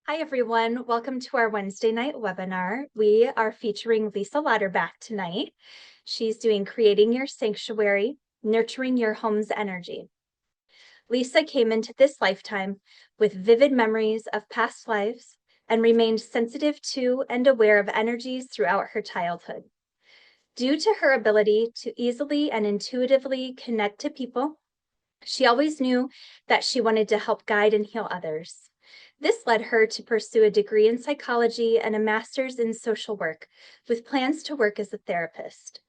Hi, everyone. Welcome to our Wednesday night webinar. We are featuring Lisa Lauderback tonight. She's doing Creating Your Sanctuary, Nurturing Your Home's Energy. Lisa came into this lifetime with vivid memories of past lives and remained sensitive to and aware of energies throughout her childhood. Due to her ability to easily and intuitively connect to people, she always knew that she wanted to help guide and heal others. This led her to pursue a degree in psychology and a master's in social work, with plans to work as a therapist.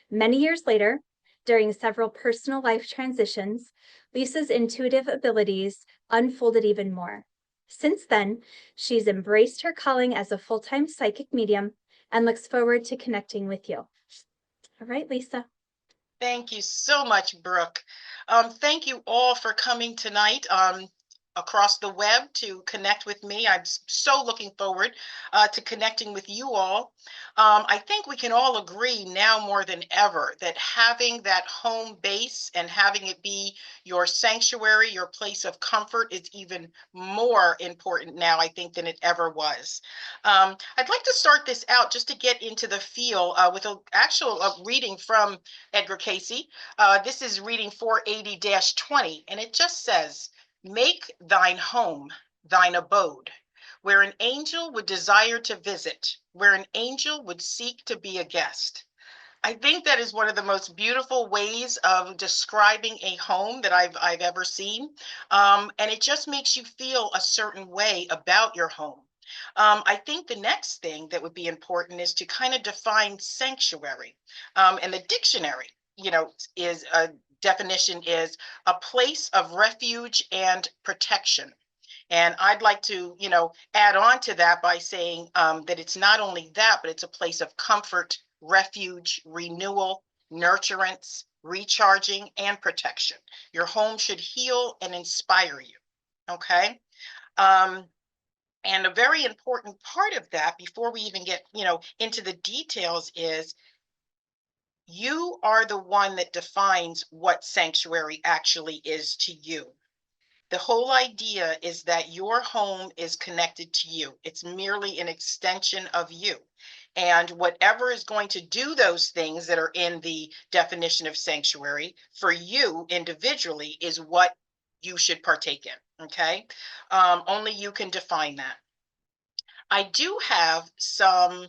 Many years later, during several personal life transitions, Lisa's intuitive abilities unfolded even more. Since then, she's embraced her calling as a full-time psychic medium and looks forward to connecting with you. All right, Lisa. Thank you so much, Brooke. Thank you all for coming tonight across the web to connect with me. I'm so looking forward to connecting with you all. I think we can all agree now more than ever that having that home base and having it be your sanctuary, your place of comfort is even more important now, I think, than it ever was. I'd like to start this out just to get into the feel with an actual reading from Edgar Casey. This is reading 480-20, and it just says, "Make thine home thine abode, where an angel would desire to visit, where an angel would seek to be a guest." I think that is one of the most beautiful ways of describing a home that I've ever seen. And it just makes you feel a certain way about your home. I think the next thing that would be important is to kind of define sanctuary. And the dictionary, is a definition is a place of refuge and protection. And I'd like to, add on to that by saying that it's not only that, but it's a place of comfort, refuge, renewal, nurturance, recharging, and protection. Your home should heal and inspire you. Okay. Um, and a very important part of that, before we even get, into the details, is you are the one that defines what sanctuary actually is to you. The whole idea is that your home is connected to you. It's merely an extension of you. And whatever is going to do those things that are in the definition of sanctuary for you individually is what you should partake in. Okay. Only you can define that. I do have some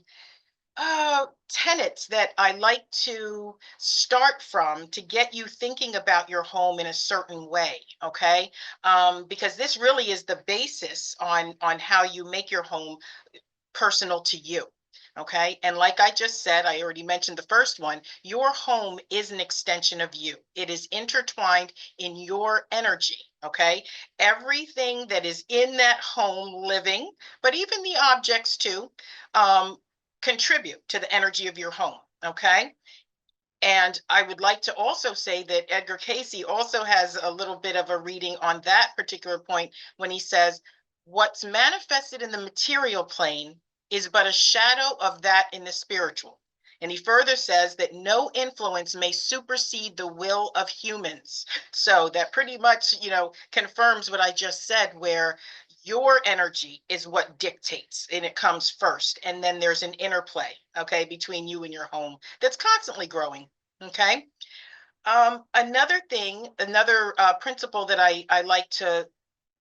tenets that I like to start from to get you thinking about your home in a certain way, okay? Because this really is the basis on how you make your home personal to you. Okay. And like I just said, I already mentioned the first one, your home is an extension of you. It is intertwined in your energy. Okay. Everything that is in that home living, but even the objects too, um, contribute to the energy of your home. Okay. And I would like to also say that Edgar Casey also has a little bit of a reading on that particular point when he says, "What's manifested in the material plane is but a shadow of that in the spiritual." And he further says that no influence may supersede the will of humans. So that pretty much, confirms what I just said, where your energy is what dictates and it comes first. And then there's an interplay, okay, between you and your home that's constantly growing. Okay. Another principle that I like to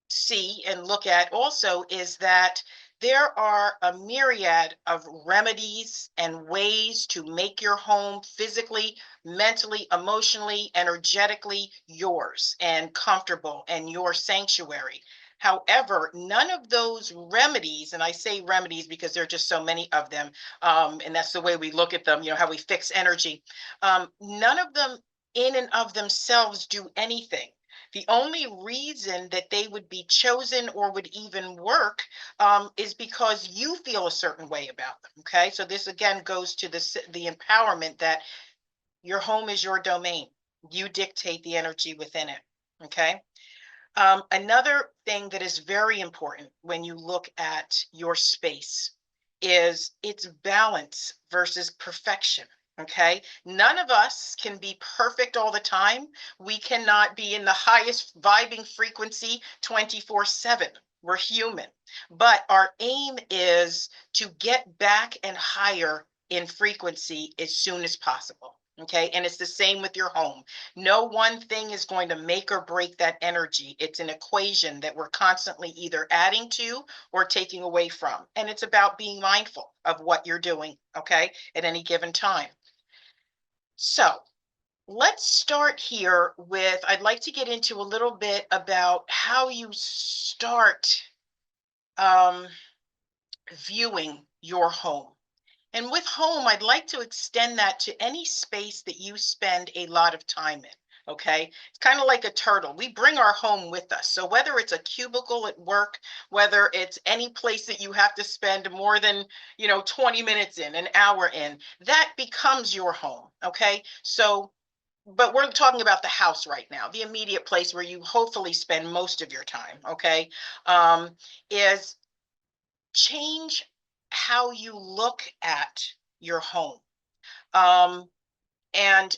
see and look at also is that there are a myriad of remedies and ways to make your home physically, mentally, emotionally, energetically yours and comfortable and your sanctuary. However, none of those remedies, and I say remedies because there are just so many of them, and that's the way we look at them, how we fix energy. None of them in and of themselves do anything. The only reason that they would be chosen or would even work is because you feel a certain way about them. Okay, so this again goes to the empowerment that your home is your domain. You dictate the energy within it. Okay. Another thing that is very important when you look at your space is its balance versus perfection. Okay. None of us can be perfect all the time. We cannot be in the highest vibing frequency 24/7. We're human. But our aim is to get back and higher in frequency as soon as possible. Okay. And it's the same with your home. No one thing is going to make or break that energy. It's an equation that we're constantly either adding to or taking away from. And it's about being mindful of what you're doing. Okay. At any given time. So let's start here with I'd like to get into a little bit about how you start um, viewing your home. And with home, I'd like to extend that to any space that you spend a lot of time in. Okay. It's kind of like a turtle. We bring our home with us. So whether it's a cubicle at work, whether it's any place that you have to spend more than, 20 minutes in, an hour in, that becomes your home. Okay. So but we're talking about the house right now, the immediate place where you hopefully spend most of your time, okay? Um, is change how you look at your home. Um, and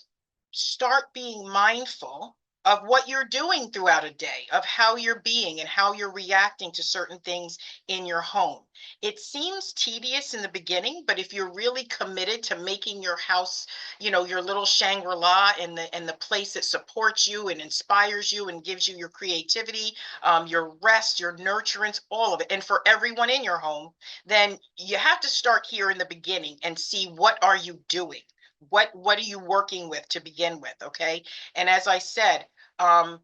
start being mindful of what you're doing throughout a day, of how you're being and how you're reacting to certain things in your home. It seems tedious in the beginning, but if you're really committed to making your house, your little Shangri-La and the place that supports you and inspires you and gives you your creativity, your rest, your nurturance, all of it, and for everyone in your home, then you have to start here in the beginning and see what are you doing, what are you working with to begin with, okay? And as I said, um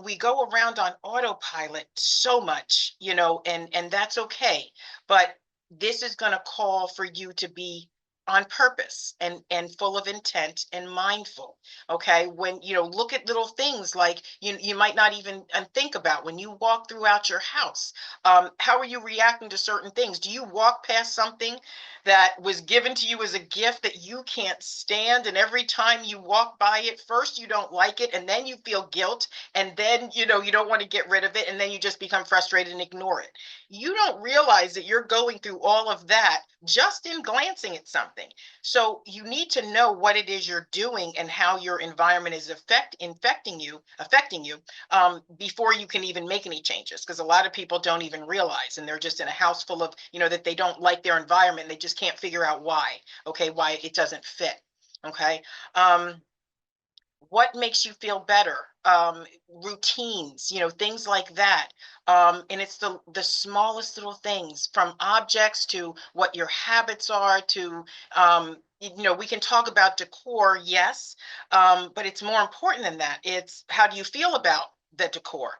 we go around on autopilot so much, and that's okay. But this is going to call for you to be on purpose and full of intent and mindful. Okay. When look at little things like you might not even think about when you walk throughout your house. How are you reacting to certain things? Do you walk past something that was given to you as a gift that you can't stand, and every time you walk by it, first you don't like it and then you feel guilt, and then you don't want to get rid of it, and then you just become frustrated and ignore it? You don't realize that you're going through all of that just in glancing at something. So you need to know what it is you're doing and how your environment is affecting you, before you can even make any changes, because a lot of people don't even realize, and they're just in a house full of that they don't like their environment, and they just can't figure out why. Okay, why it doesn't fit. Okay. What makes you feel better? Routines, things like that. And it's the smallest little things, from objects to what your habits are to we can talk about decor, yes, but it's more important than that. It's how do you feel about the decor?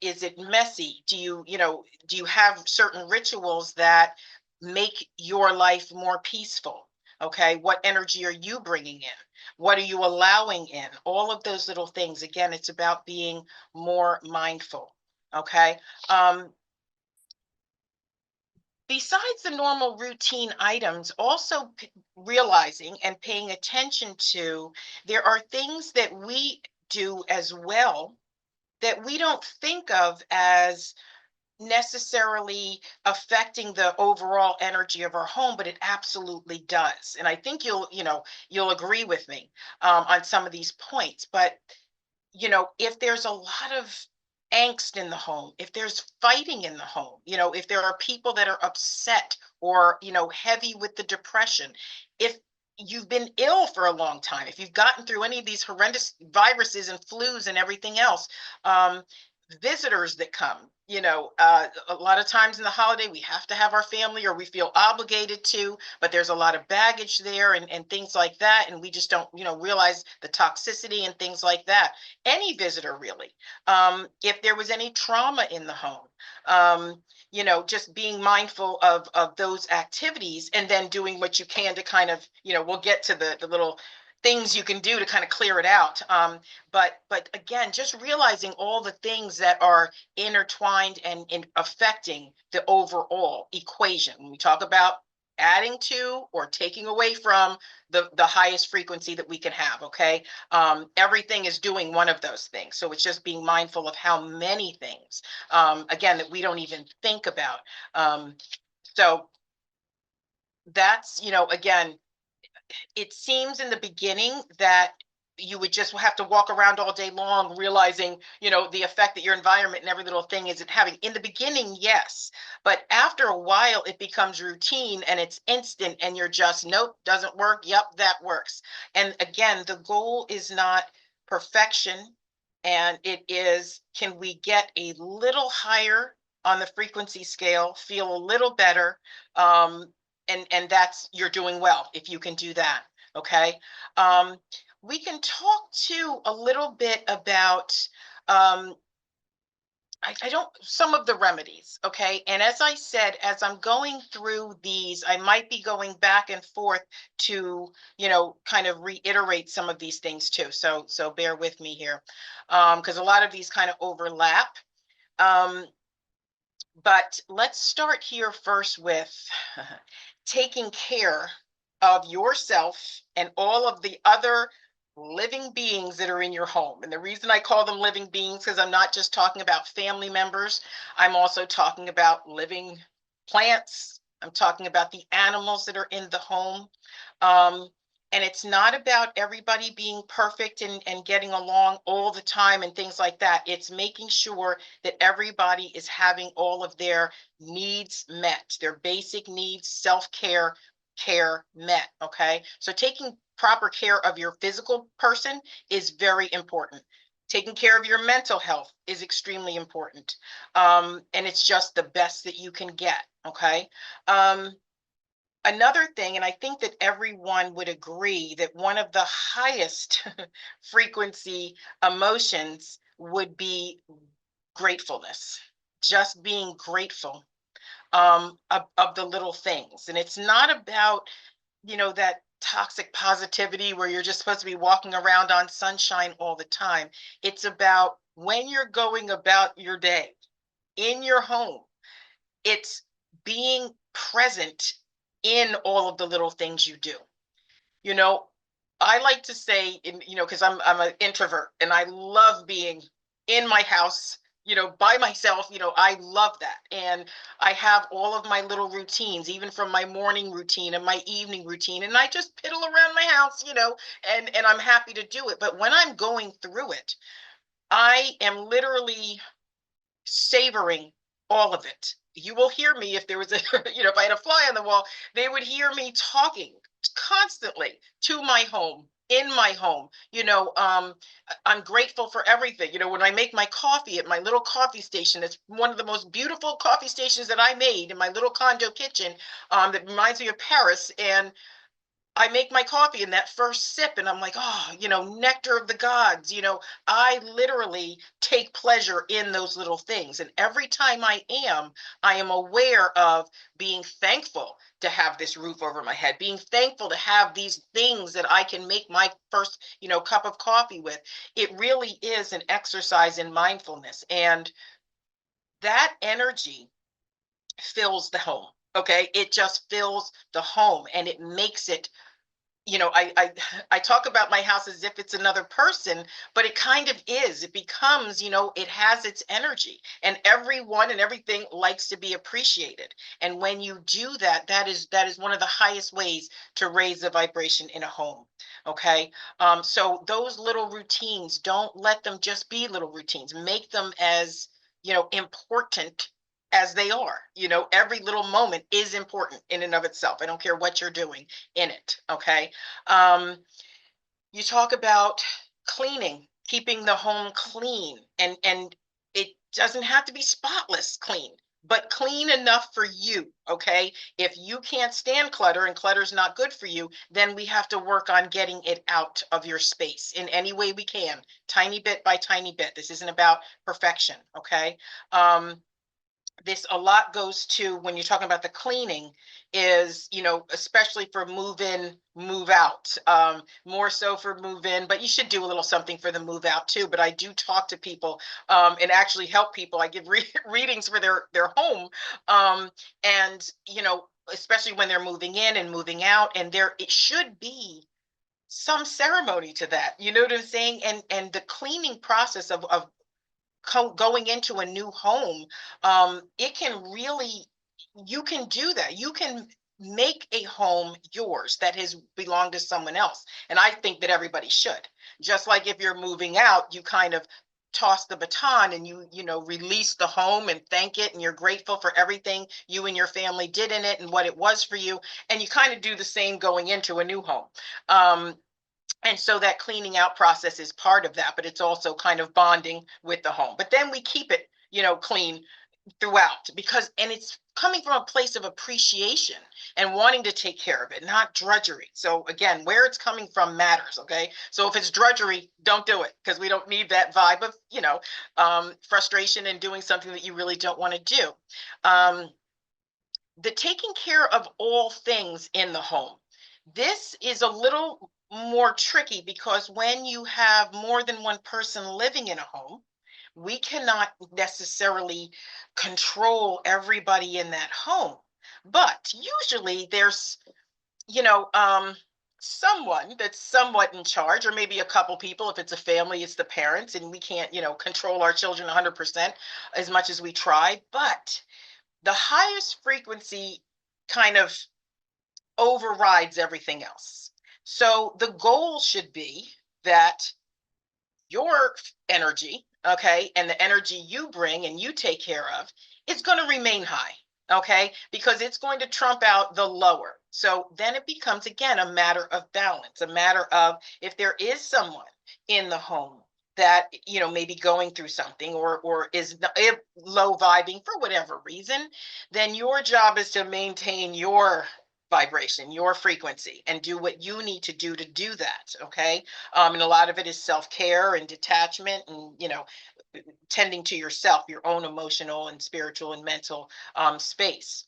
Is it messy? Do you have certain rituals that make your life more peaceful? Okay, what energy are you bringing in? What are you allowing in? All of those little things. Again, it's about being more mindful. Okay. Um, Besides the normal routine items, also realizing and paying attention to, there are things that we do as well that we don't think of as necessarily affecting the overall energy of our home, but it absolutely does. And I think you'll agree with me on some of these points. But if there's a lot of angst in the home, if there's fighting in the home, if there are people that are upset or, heavy with the depression, if you've been ill for a long time, if you've gotten through any of these horrendous viruses and flus and everything else, um, visitors that come, a lot of times in the holiday, we have to have our family or we feel obligated to, but there's a lot of baggage there and things like that. And we just don't, realize the toxicity and things like that. Any visitor, really. If there was any trauma in the home, just being mindful of those activities and then doing what you can to kind of, we'll get to the little things you can do to kind of clear it out. But again, just realizing all the things that are intertwined and in affecting the overall equation. When we talk about adding to or taking away from the highest frequency that we can have, okay? Everything is doing one of those things. So it's just being mindful of how many things, again, that we don't even think about. So that's, again, it seems in the beginning that you would just have to walk around all day long realizing, the effect that your environment and every little thing is having. In the beginning, yes, but after a while it becomes routine and it's instant, and you're just, nope, doesn't work, yep, that works. And again, the goal is not perfection, and it is, can we get a little higher on the frequency scale, feel a little better, um, and that's, you're doing well if you can do that. Okay. um, we can talk too a little bit about, um, I don't, some of the remedies. Okay, and as I said, as I'm going through these, I might be going back and forth to, kind of reiterate some of these things too, so bear with me here, because a lot of these kind of overlap. um, but let's start here first with taking care of yourself and all of the other living beings that are in your home. And the reason I call them living beings, because I'm not just talking about family members, I'm also talking about living plants. I'm talking about the animals that are in the home. Um, and it's not about everybody being perfect and getting along all the time and things like that. It's making sure that everybody is having all of their needs met, their basic needs, self-care, care met. Okay. So taking proper care of your physical person is very important. Taking care of your mental health is extremely important. And it's just the best that you can get. Okay. Um, Another thing, and I think that everyone would agree, that one of the highest frequency emotions would be gratefulness, just being grateful, of the little things. And it's not about, that toxic positivity where you're just supposed to be walking around on sunshine all the time. It's about when you're going about your day in your home, it's being present in all of the little things you do. You know, I like to say, because I'm an introvert and I love being in my house, by myself. I love that. And I have all of my little routines, even from my morning routine and my evening routine. And I just piddle around my house, and I'm happy to do it. But when I'm going through it, I am literally savoring all of it. You will hear me if there was a, if I had a fly on the wall, they would hear me talking constantly to my home, in my home. I'm grateful for everything. When I make my coffee at my little coffee station, it's one of the most beautiful coffee stations that I made in my little condo kitchen, that reminds me of Paris. And I make my coffee in that first sip and I'm like, oh, nectar of the gods. I literally take pleasure in those little things. And every time I am aware of being thankful to have this roof over my head, being thankful to have these things that I can make my first, cup of coffee with. It really is an exercise in mindfulness. And that energy fills the home. Okay. It just fills the home and it makes it, I talk about my house as if it's another person, but it kind of is. It becomes, it has its energy, and everyone and everything likes to be appreciated. And when you do that, that is one of the highest ways to raise the vibration in a home. Okay. So those little routines, don't let them just be little routines. Make them as, important as they are. Every little moment is important in and of itself. I don't care what you're doing in it. Okay. Um, you talk about cleaning, keeping the home clean, and it doesn't have to be spotless clean, but clean enough for you. Okay. If you can't stand clutter and clutter's not good for you, then we have to work on getting it out of your space in any way we can, tiny bit by tiny bit. This isn't about perfection. Okay. Um, this a lot goes to, when you're talking about the cleaning, is, especially for move in, move out, more so for move in, but you should do a little something for the move out too. But I do talk to people, and actually help people. I give readings for their home, and especially when they're moving in and moving out, and there it should be some ceremony to that. You know what I'm saying? And the cleaning process of going into a new home, it can really, you can do that. You can make a home yours that has belonged to someone else. And I think that everybody should. Just like if you're moving out, you kind of toss the baton and you release the home and thank it, and you're grateful for everything you and your family did in it and what it was for you, and you kind of do the same going into a new home. um, and so that cleaning out process is part of that, but it's also kind of bonding with the home. But then we keep it clean throughout, because and it's coming from a place of appreciation and wanting to take care of it, not drudgery. So again, where it's coming from matters. Okay, so if it's drudgery, don't do it, because we don't need that vibe of frustration and doing something that you really don't want to do. The taking care of all things in the home, this is a little more tricky, because when you have more than one person living in a home, we cannot necessarily control everybody in that home. But usually there's, you know, um, someone that's somewhat in charge, or maybe a couple people. If it's a family, it's the parents, and we can't, control our children 100% as much as we try. But the highest frequency kind of overrides everything else. So the goal should be that your energy, okay, and the energy you bring and you take care of is going to remain high, okay, because it's going to trump out the lower. So then it becomes, again, a matter of balance, a matter of, if there is someone in the home that maybe going through something, or is low vibing for whatever reason, then your job is to maintain your vibration, your frequency, and do what you need to do that. Okay. And a lot of it is self-care and detachment, and tending to yourself, your own emotional and spiritual and mental space.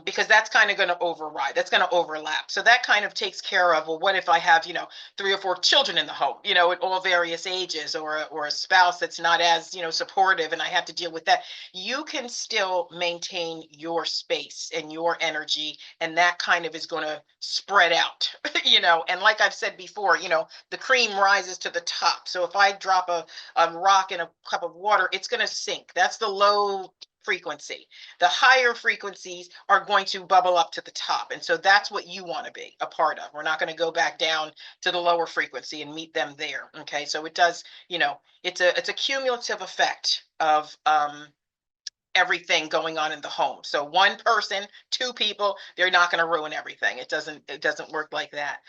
Because that's kind of going to override, that's going to overlap. So that kind of takes care of, well, what if I have, 3 or 4 children in the home, at all various ages, or a spouse that's not as, supportive, and I have to deal with that. You can still maintain your space and your energy, and that kind of is going to spread out, and like I've said before, the cream rises to the top. So if I drop a rock in a cup of water, it's going to sink. That's the low frequency. The higher frequencies are going to bubble up to the top. And so that's what you want to be a part of. We're not going to go back down to the lower frequency and meet them there. Okay. So it does, it's a cumulative effect of everything going on in the home. So one person, 2 people, they're not going to ruin everything. It doesn't work like that.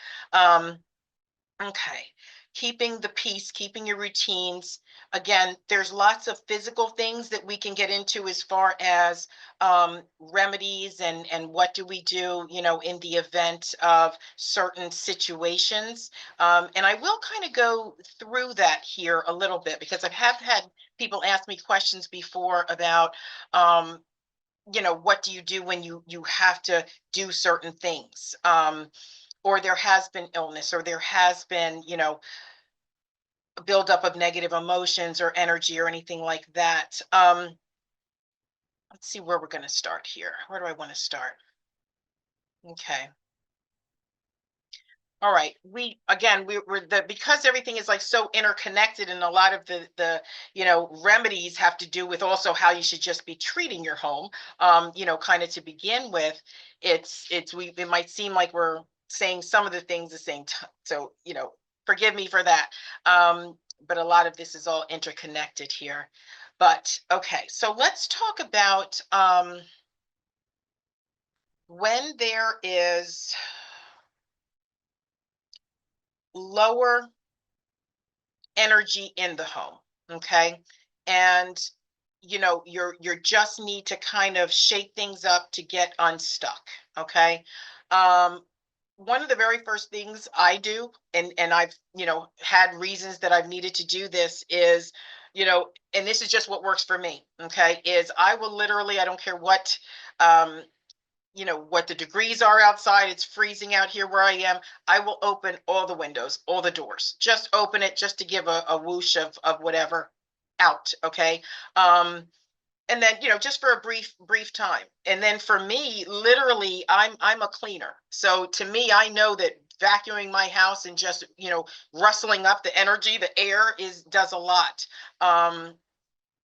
Okay. Keeping the peace, keeping your routines. Again, there's lots of physical things that we can get into, as far as remedies, and what do we do, in the event of certain situations. And I will kind of go through that here a little bit, because I have had people ask me questions before about, what do you do when you have to do certain things. Or there has been illness, or there has been, a buildup of negative emotions or energy or anything like that. Let's see where we're going to start here. Where do I want to start? Okay. All right. Because everything is like so interconnected, and a lot of the remedies have to do with also how you should just be treating your home. Kind of to begin with, it might seem like we're saying some of the things the same time. So, forgive me for that. But a lot of this is all interconnected here. But okay, so let's talk about when there is lower energy in the home. Okay. And you're just need to kind of shake things up to get unstuck. Okay. um One of the very first things I do, and I've had reasons that I've needed to do this, is and this is just what works for me. Okay, is I will literally, I don't care um what the degrees are outside, it's freezing out here where I am, I will open all the windows, all the doors, just open it, just to give a whoosh of whatever out. Okay. And then just for a brief time. And then for me, literally, I'm a cleaner, so to me, I know that vacuuming my house and just rustling up the energy, the air, is does a lot.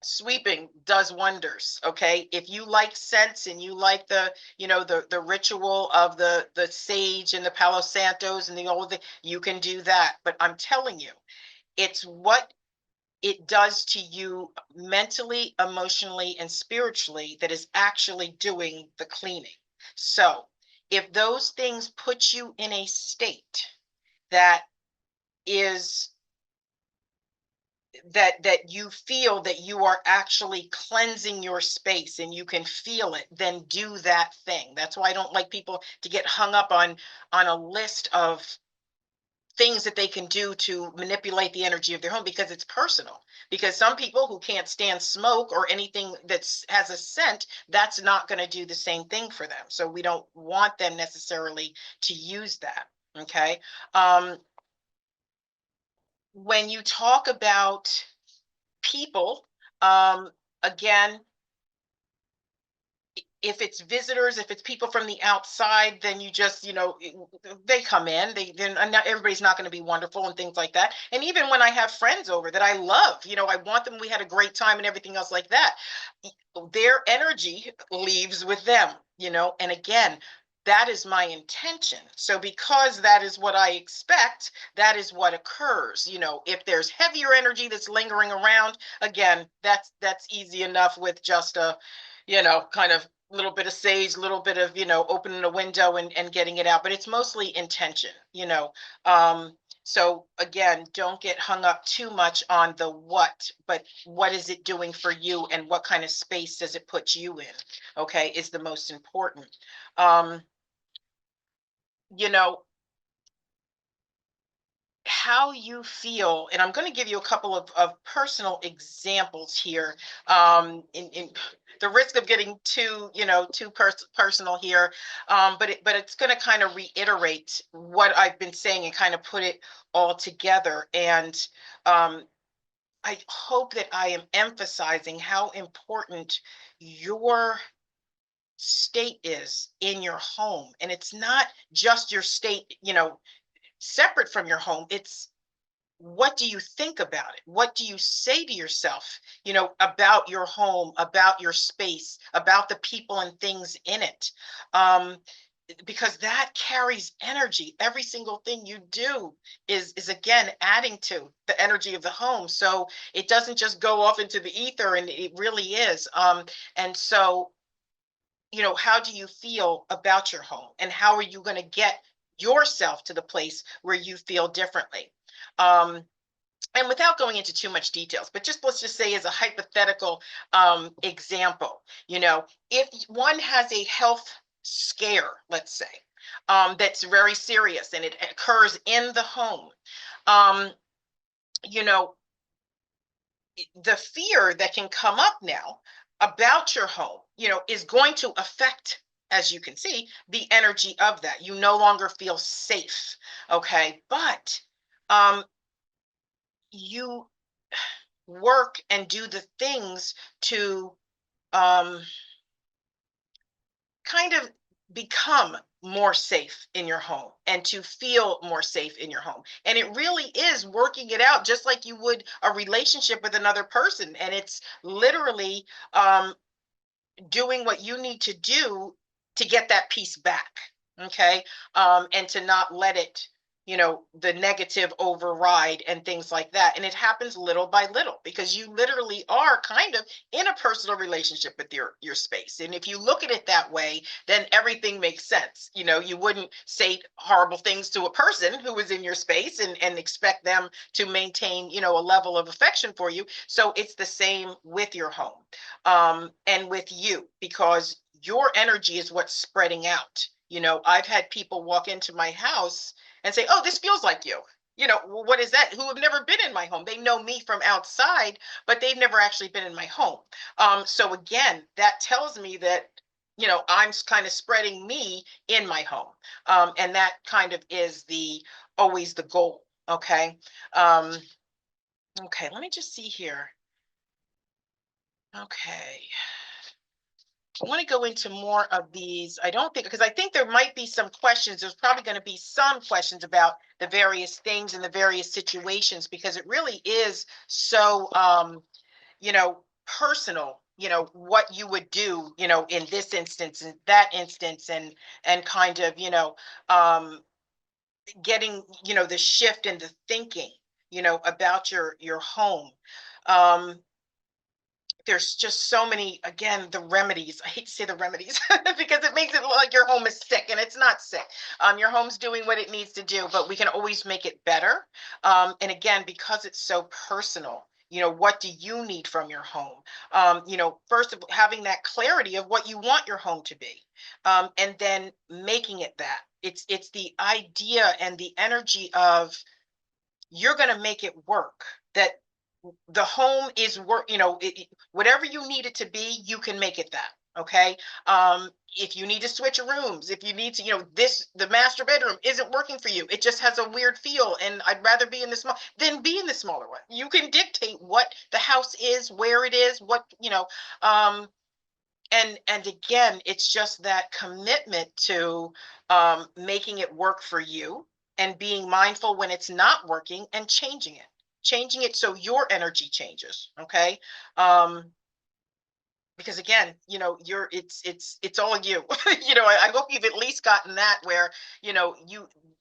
Sweeping does wonders. Okay, if you like scents and you like the, the ritual of the sage and the palo santos and the old thing, you can do that. But I'm telling you, it's what it does to you mentally, emotionally, and spiritually that is actually doing the cleaning. So if those things put you in a state that is that you feel that you are actually cleansing your space and you can feel it, then do that thing. That's why I don't like people to get hung up on a list of things that they can do to manipulate the energy of their home, because it's personal. Because some people who can't stand smoke or anything that's has a scent, that's not going to do the same thing for them. So we don't want them necessarily to use that. Okay. um when you talk about people, um again, if it's visitors, if it's people from the outside, then you just, they come in, then not everybody's not going to be wonderful and things like that. And even when I have friends over that I love, I want them, we had a great time and everything else like that, their energy leaves with them, and again, that is my intention. So because that is what I expect, that is what occurs. If there's heavier energy that's lingering around, again, that's easy enough with just a, kind of little bit of sage, little bit of, opening a window and getting it out. But it's mostly intention. So again, don't get hung up too much on the what, but what is it doing for you and what kind of space does it put you in? Okay, is the most important. Um, you know, how you feel, and I'm going to give you a couple of personal examples here, in the risk of getting too personal here, but it's going to kind of reiterate what I've been saying and kind of put it all together. And um, I hope that I am emphasizing how important your state is in your home. And it's not just your state, separate from your home. It's what do you think about it? What do you say to yourself, about your home, about your space, about the people and things in it? Um, because that carries energy. Every single thing you do is again adding to the energy of the home. So it doesn't just go off into the ether, and it really is. And so, how do you feel about your home, and how are you going to get yourself to the place where you feel differently? Um, and without going into too much details, but just let's just say as a hypothetical example, if one has a health scare, let's say, that's very serious and it occurs in the home, um, you know, the fear that can come up now about your home, is going to affect, as you can see, the energy of that. You no longer feel safe. Okay. But um, you work and do the things to um, kind of become more safe in your home and to feel more safe in your home. And it really is working it out just like you would a relationship with another person. And it's literally um, doing what you need to do to get that piece back. Okay. And to not let it, the negative override and things like that. And it happens little by little because you literally are kind of in a personal relationship with your space. And if you look at it that way, then everything makes sense. You wouldn't say horrible things to a person who is in your space and expect them to maintain, a level of affection for you. So it's the same with your home, and with you, because your energy is what's spreading out. I've had people walk into my house and say, "Oh, this feels like you." "Well, what is that?" Who have never been in my home. They know me from outside, but they've never actually been in my home. So again, that tells me that, I'm kind of spreading me in my home. And that kind of is always the goal. Okay. Um, okay, let me just see here. Okay. I want to go into more of these. I don't think, because I think there might be some questions. There's probably going to be some questions about the various things and the various situations, because it really is so, you know, personal, what you would do, in this instance and that instance, and kind of, um getting, the shift in the thinking, about your home. um there's just so many, again, the remedies. I hate to say the remedies because it makes it look like your home is sick, and it's not sick. Your home's doing what it needs to do, but we can always make it better. And again, because it's so personal, what do you need from your home? First of all, having that clarity of what you want your home to be, and then making it that. It's the idea and the energy of, you're going to make it work. That the home is work, whatever you need it to be, you can make it that. Okay. If you need to switch rooms, if you need to, the master bedroom isn't working for you, it just has a weird feel, and I'd rather be in the small, then be in the smaller one. You can dictate what the house is, where it is, what, um and again, it's just that commitment to, making it work for you, and being mindful when it's not working, and changing it so your energy changes. Okay. um because again, it's all you. I hope you've at least gotten that, where, you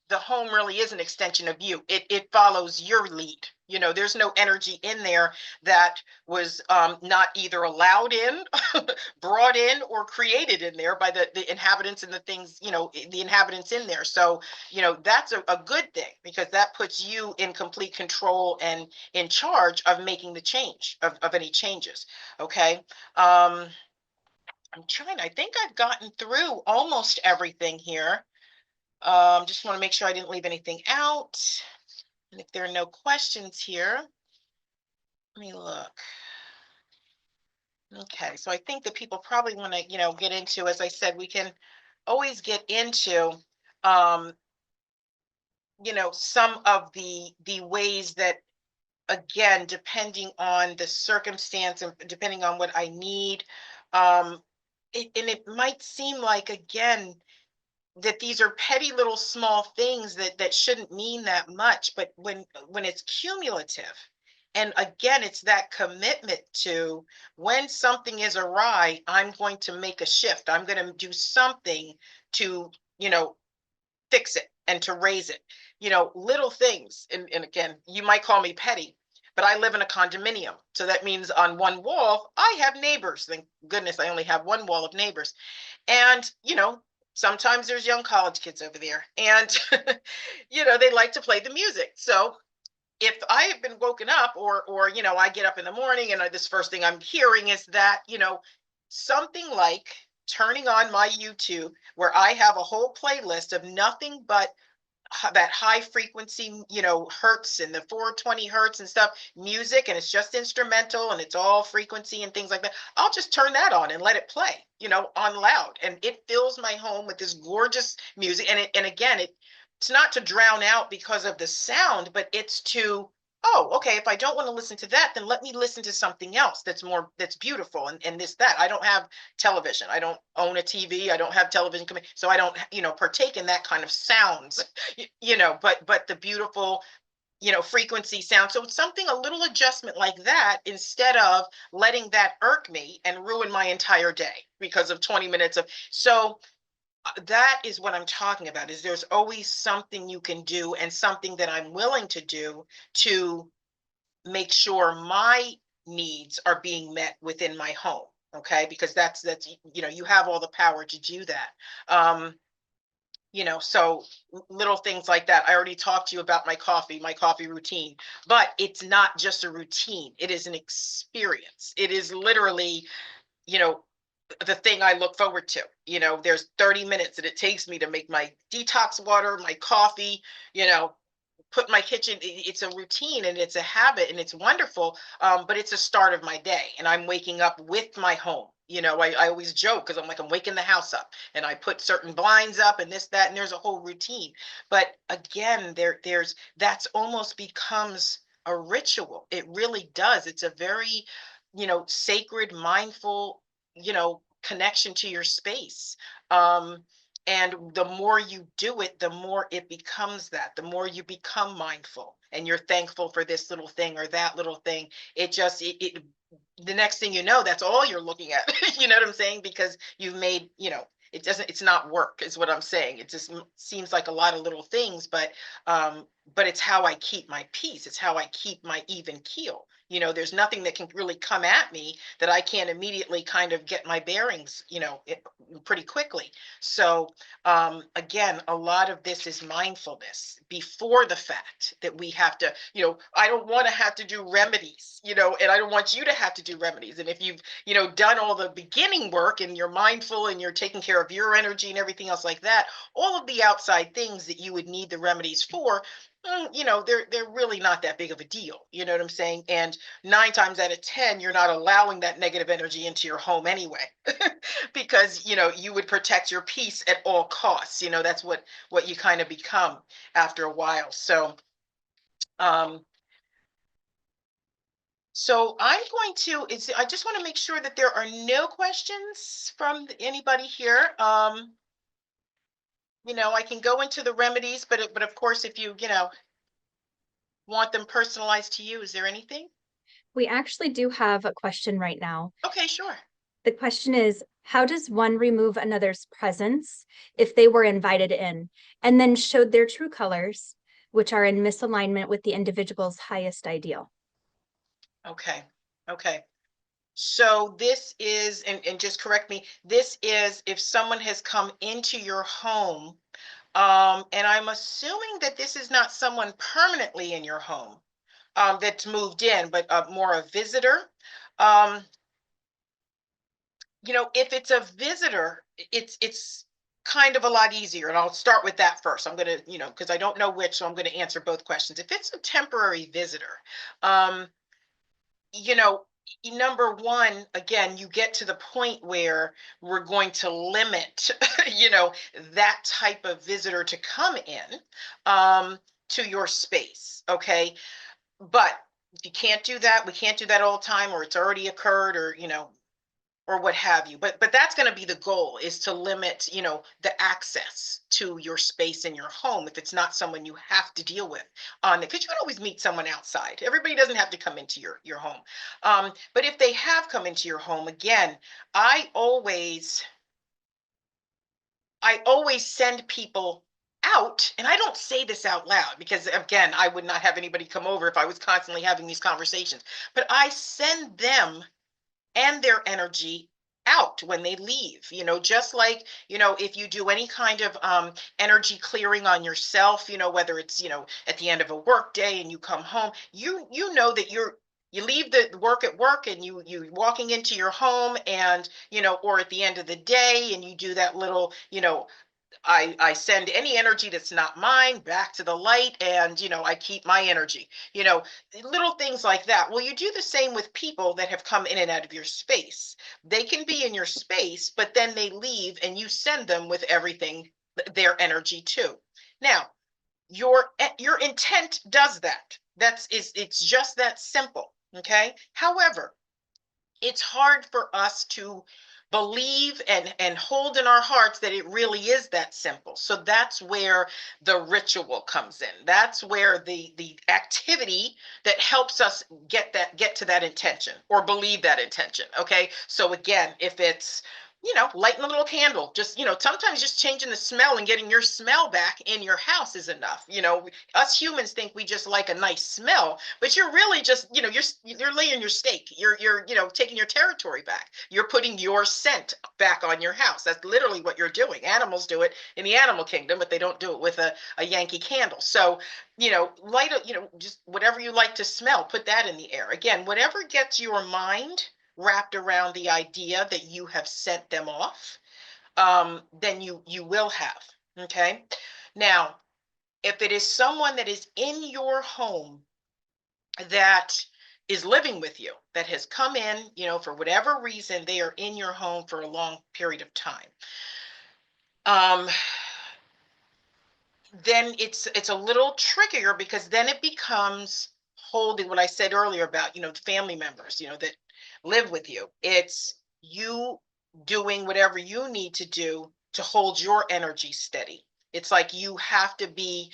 the home really is an extension of you. It follows your lead. There's no energy in there that was, not either allowed in, brought in, or created in there by the inhabitants, and the things, the inhabitants in there. So, that's a good thing, because that puts you in complete control and in charge of making the change, of any changes. Okay. um, I think I've gotten through almost everything here. Just want to make sure I didn't leave anything out. And if there are no questions here, let me look. Okay, so I think that people probably want to, get into, as I said, we can always get into, um, some of the ways that, again, depending on the circumstance and depending on what I need, um, and it might seem like, again, that these are petty little small things that shouldn't mean that much, but when it's cumulative, and again, it's that commitment to, when something is awry, I'm going to make a shift, I'm going to do something to, you know fix it and to raise it. Little things. And again, you might call me petty, but I live in a condominium. So that means on one wall, I have neighbors. Thank goodness I only have one wall of neighbors. And, sometimes there's young college kids over there. And, they like to play the music. So if I have been woken up, or I get up in the morning, and this first thing I'm hearing is that, something like turning on my YouTube, where I have a whole playlist of nothing but that high frequency, hertz, and the 420 hertz and stuff, music, and it's just instrumental, and it's all frequency and things like that. I'll just turn that on and let it play, on loud, and it fills my home with this gorgeous music. And again, it's not to drown out because of the sound, but it's to, oh, okay, if I don't want to listen to that, then let me listen to something else that's beautiful, and this, that. I don't have television, I don't own a TV, I don't have television coming, so I don't, partake in that kind of sounds. But the beautiful, frequency sound. So it's something, a little adjustment like that, instead of letting that irk me and ruin my entire day because of 20 minutes of. So that is what I'm talking about, is there's always something you can do, and something that I'm willing to do, to make sure my needs are being met within my home. Okay, because that's you have all the power to do that. So little things like that. I already talked to you about my coffee routine, but it's not just a routine, it is an experience. It is literally, you know the thing I look forward to. There's 30 minutes that it takes me to make my detox water, my coffee, you know put my kitchen. It's a routine, and it's a habit, and it's wonderful. But it's a start of my day, and I'm waking up with my home. I always joke, because I'm like, I'm waking the house up, and I put certain blinds up, and this, that, and there's a whole routine. But again, there's that's almost becomes a ritual. It really does. It's a very, sacred, mindful, connection to your space. And the more you do it, the more it becomes that, the more you become mindful, and you're thankful for this little thing or that little thing. It the next thing you know, that's all you're looking at. You know what I'm saying? Because you've made, it's not work, is what I'm saying. It just seems like a lot of little things, but it's how I keep my peace. It's how I keep my even keel. There's nothing that can really come at me that I can't immediately kind of get my bearings, pretty quickly. So again, a lot of this is mindfulness before the fact that we have to, I don't want to have to do remedies, and I don't want you to have to do remedies. And if you've, done all the beginning work and you're mindful and you're taking care of your energy and everything else like that, all of the outside things that you would need the remedies for, they're really not that big of a deal. You know what I'm saying? And 9 times out of 10, you're not allowing that negative energy into your home anyway, because you would protect your peace at all costs. That's what you kind of become after a while. Um, so I'm going to. I just want to make sure that there are no questions from anybody here. I can go into the remedies, but of course, if you want them personalized to you, is there anything? We actually do have a question right now. Okay, sure. The question is, how does one remove another's presence if they were invited in and then showed their true colors, which are in misalignment with the individual's highest ideal? Okay. Okay. So this is, and just correct me, this is if someone has come into your home, and I'm assuming that this is not someone permanently in your home, that's moved in, but more a visitor. Um, if it's a visitor, it's kind of a lot easier. And I'll start with that first. I'm gonna, because I don't know which, so I'm gonna answer both questions. If it's a temporary visitor, um, you know, number one, again, you get to the point where we're going to limit, that type of visitor to come in, to your space. Okay. But if you can't do that, we can't do that all the time, or it's already occurred, or what have you. But that's going to be the goal, is to limit, the access to your space in your home if it's not someone you have to deal with on it, because you can always meet someone outside. Everybody doesn't have to come into your home. But if they have come into your home, again, i always I always send people out, and I don't say this out loud because, again, I would not have anybody come over if I was constantly having these conversations. But I send them and their energy out when they leave, just like, if you do any kind of energy clearing on yourself, whether it's, at the end of a work day and you come home, you know that you leave the work at work, and you walking into your home, and or at the end of the day, and you do that little, I send any energy that's not mine back to the light, and I keep my energy, little things like that. Well, you do the same with people that have come in and out of your space. They can be in your space, but then they leave, and you send them with everything, their energy too. Now, your intent does that. It's just that simple. Okay. However, it's hard for us to believe and hold in our hearts that it really is that simple. So that's where the ritual comes in. That's where the activity that helps us get to that intention, or believe that intention. Okay, so again, if it's, lighting a little candle, just, sometimes just changing the smell and getting your smell back in your house is enough. Us humans think we just like a nice smell, but you're really just, you're laying your stake. You're taking your territory back. You're putting your scent back on your house. That's literally what you're doing. Animals do it in the animal kingdom, but they don't do it with a Yankee candle. So, light a, just whatever you like to smell, put that in the air. Again, whatever gets your mind wrapped around the idea that you have sent them off, then you will have. Okay. Now, if it is someone that is in your home that is living with you, that has come in, for whatever reason, they are in your home for a long period of time, um, then it's a little trickier, because then it becomes holding what I said earlier about, the family members, that live with you. It's you doing whatever you need to do to hold your energy steady. It's like you have to be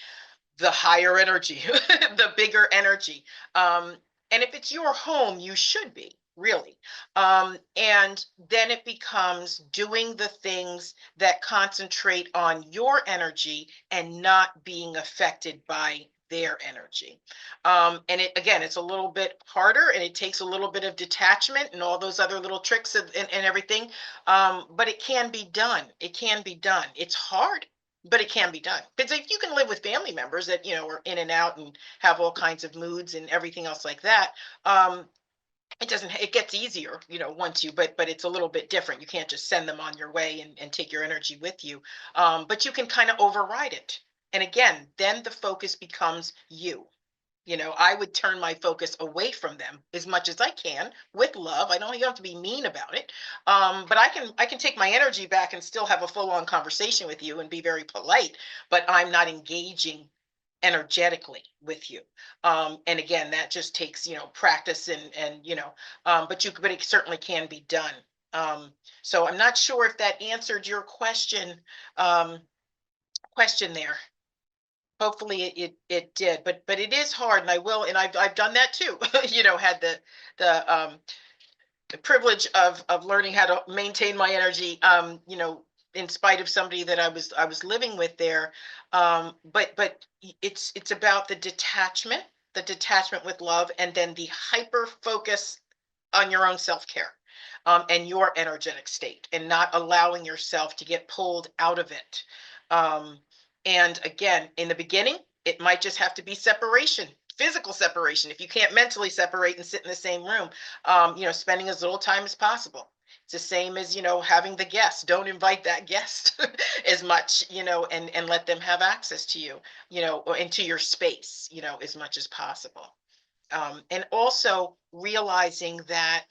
the higher energy, the bigger energy. And if it's your home, you should be. really. And then it becomes doing the things that concentrate on your energy and not being affected by their energy. And it, again, it's a little bit harder and it takes a little bit of detachment and all those other little tricks and everything. But it can be done. It can be done. It's hard, but it can be done. Because if you can live with family members that, are in and out and have all kinds of moods and everything else like that, it doesn't, it gets easier, once you, but it's a little bit different. You can't just send them on your way and take your energy with you. But you can kind of override it. And again, then the focus becomes you. I would turn my focus away from them as much as I can with love. I don't, you don't have to be mean about it. But I can take my energy back and still have a full on conversation with you and be very polite, but I'm not engaging energetically with you. And again, that just takes, practice and but it certainly can be done. So I'm not sure if that answered your um, question there. Hopefully it did, but it is hard, and I've done that too. Had the privilege of learning how to maintain my energy. In spite of somebody that I was living with there. But it's about the detachment with love, and then the hyper focus on your own self-care, and your energetic state, and not allowing yourself to get pulled out of it. Um, and again, in the beginning, it might just have to be separation, physical separation. If you can't mentally separate and sit in the same room, spending as little time as possible. It's the same as, having the guest. Don't invite that guest as much, and let them have access to you, or into your space, as much as possible. And also realizing that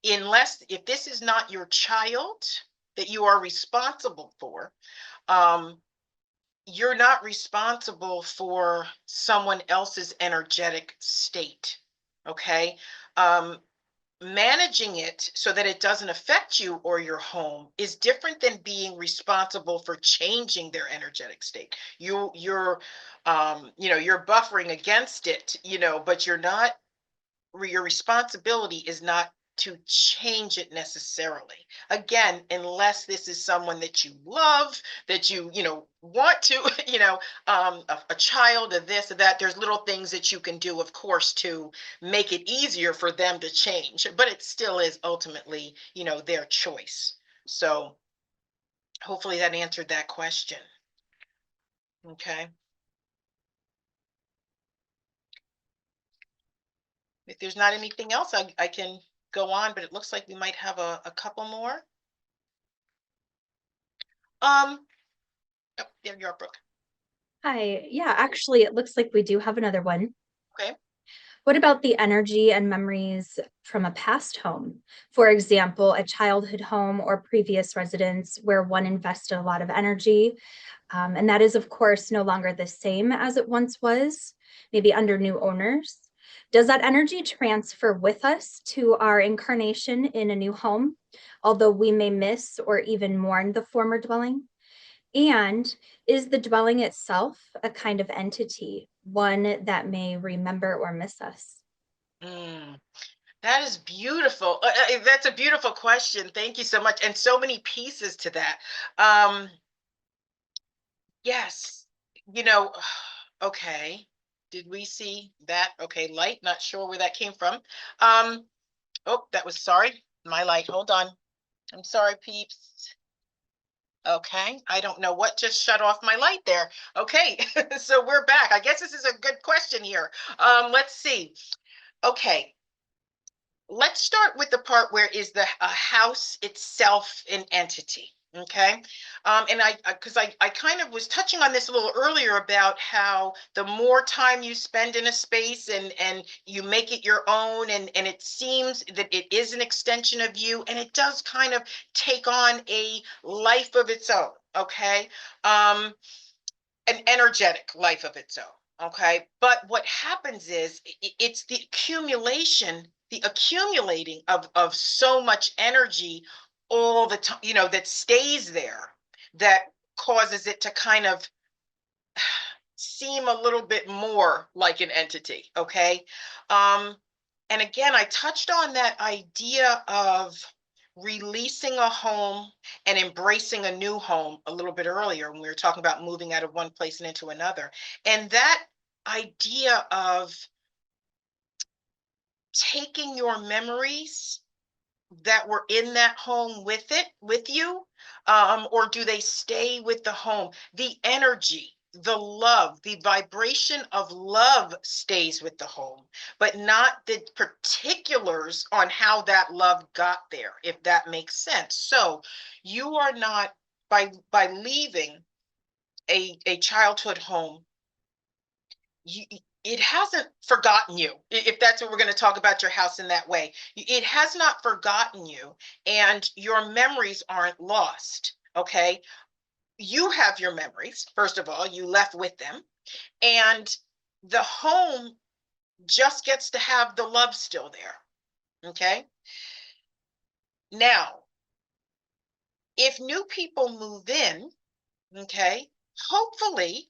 if this is not your child that you are responsible for, um, you're not responsible for someone else's energetic state. Okay. Um, Managing it so that it doesn't affect you or your home is different than being responsible for changing their energetic state. You're buffering against it, but your responsibility is not to change it necessarily. Again, unless this is someone that you love, that want to, a child of this or that. There's little things that you can do, of course, to make it easier for them to change, but it still is ultimately, their choice. So hopefully that answered that question. Okay. If there's not anything else, I can go on, but it looks like we might have a couple more. Um, oh, there you are, Brooke. Hi. Yeah, actually, it looks like we do have another one. Okay. What about the energy and memories from a past home? For example, a childhood home or previous residence where one invested a lot of energy. And that is, of course, no longer the same as it once was, maybe under new owners. Does that energy transfer with us to our incarnation in a new home, although we may miss or even mourn the former dwelling? And is the dwelling itself a kind of entity, one that may remember or miss us? Mm, that is beautiful. That's a beautiful question. Thank you so much. And so many pieces to that. Um, yes, you know, okay. Did we see that? Okay, light, not sure where that came from. Um, oh, that was, sorry, my light. Hold on. I'm sorry, peeps. Okay, I don't know what just shut off my light there. Okay, so we're back. I guess this is a good question here. Let's see. Okay, let's start with the part where is the house itself an entity. Okay. And because I kind of was touching on this a little earlier about how the more time you spend in a space and you make it your own, and it seems that it is an extension of you, and it does kind of take on a life of its own. Okay. um an energetic life of its own. Okay. But what happens is it's the accumulating of so much energy all the time, that stays there, that causes it to kind of seem a little bit more like an entity. Okay. Um, And again, I touched on that idea of releasing a home and embracing a new home a little bit earlier when we were talking about moving out of one place and into another. And that idea of taking your memories that were in that home with you, or do they stay with the home? The energy, the love, the vibration of love stays with the home, but not the particulars on how that love got there, if that makes sense. So you are not, by leaving a childhood home, it hasn't forgotten you. If that's what we're going to talk about your house in that way, it has not forgotten you, and your memories aren't lost. Okay, you have your memories. First of all, you left with them, and the home just gets to have the love still there. Okay, now if new people move in, okay, hopefully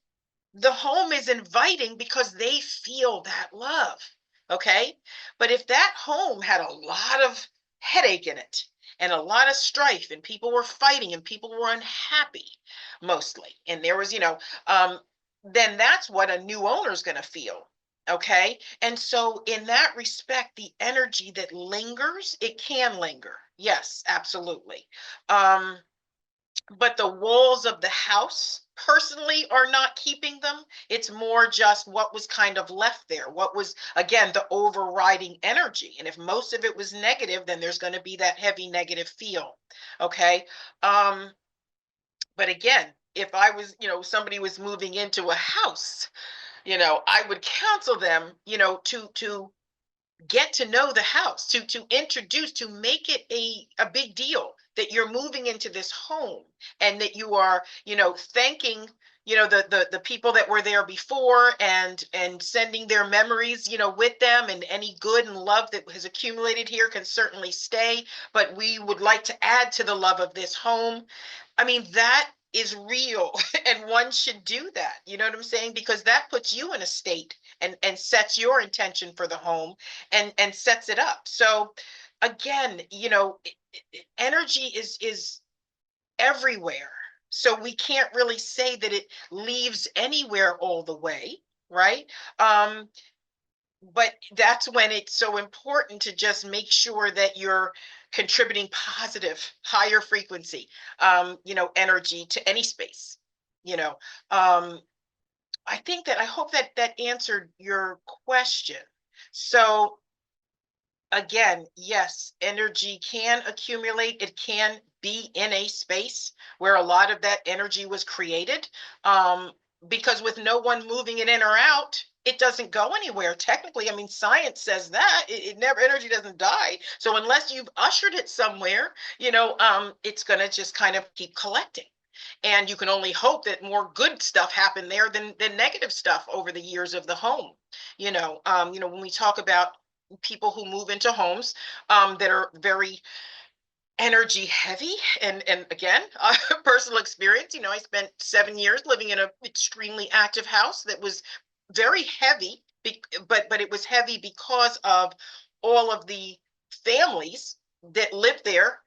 the home is inviting because they feel that love. Okay. But if that home had a lot of headache in it and a lot of strife, and people were fighting and people were unhappy mostly, and there was, then that's what a new owner is going to feel. Okay. And so, in that respect, the energy that lingers, it can linger. Yes, absolutely. Um, but the walls of the house personally are not keeping them. It's more just what was kind of left there, what was, again, the overriding energy. And if most of it was negative, then there's going to be that heavy negative feel. Okay. um but again, if I was, somebody was moving into a house, I would counsel them, to get to know the house, to introduce, to make it a big deal that you're moving into this home, and that you are, thanking, the people that were there before, and sending their memories, with them, and any good and love that has accumulated here can certainly stay, but we would like to add to the love of this home. I mean, that is real, and one should do that. You know what I'm saying? Because that puts you in a state, and sets your intention for the home, and sets it up. So again, energy is everywhere. So we can't really say that it leaves anywhere all the way, right? Um, but that's when it's so important to just make sure that you're contributing positive, higher frequency, energy to any space. You know, um, I hope that that answered your question. So again, yes, energy can accumulate. It can be in a space where a lot of that energy was created. Um, because with no one moving it in or out, it doesn't go anywhere. Technically, I mean, science says that it never, energy doesn't die. So unless you've ushered it somewhere, it's going to just kind of keep collecting. And you can only hope that more good stuff happened there than negative stuff over the years of the home. When we talk about people who move into homes, that are very energy heavy, and again, personal experience. I spent 7 years living in an extremely active house that was very heavy, but it was heavy because of all of the families that lived there,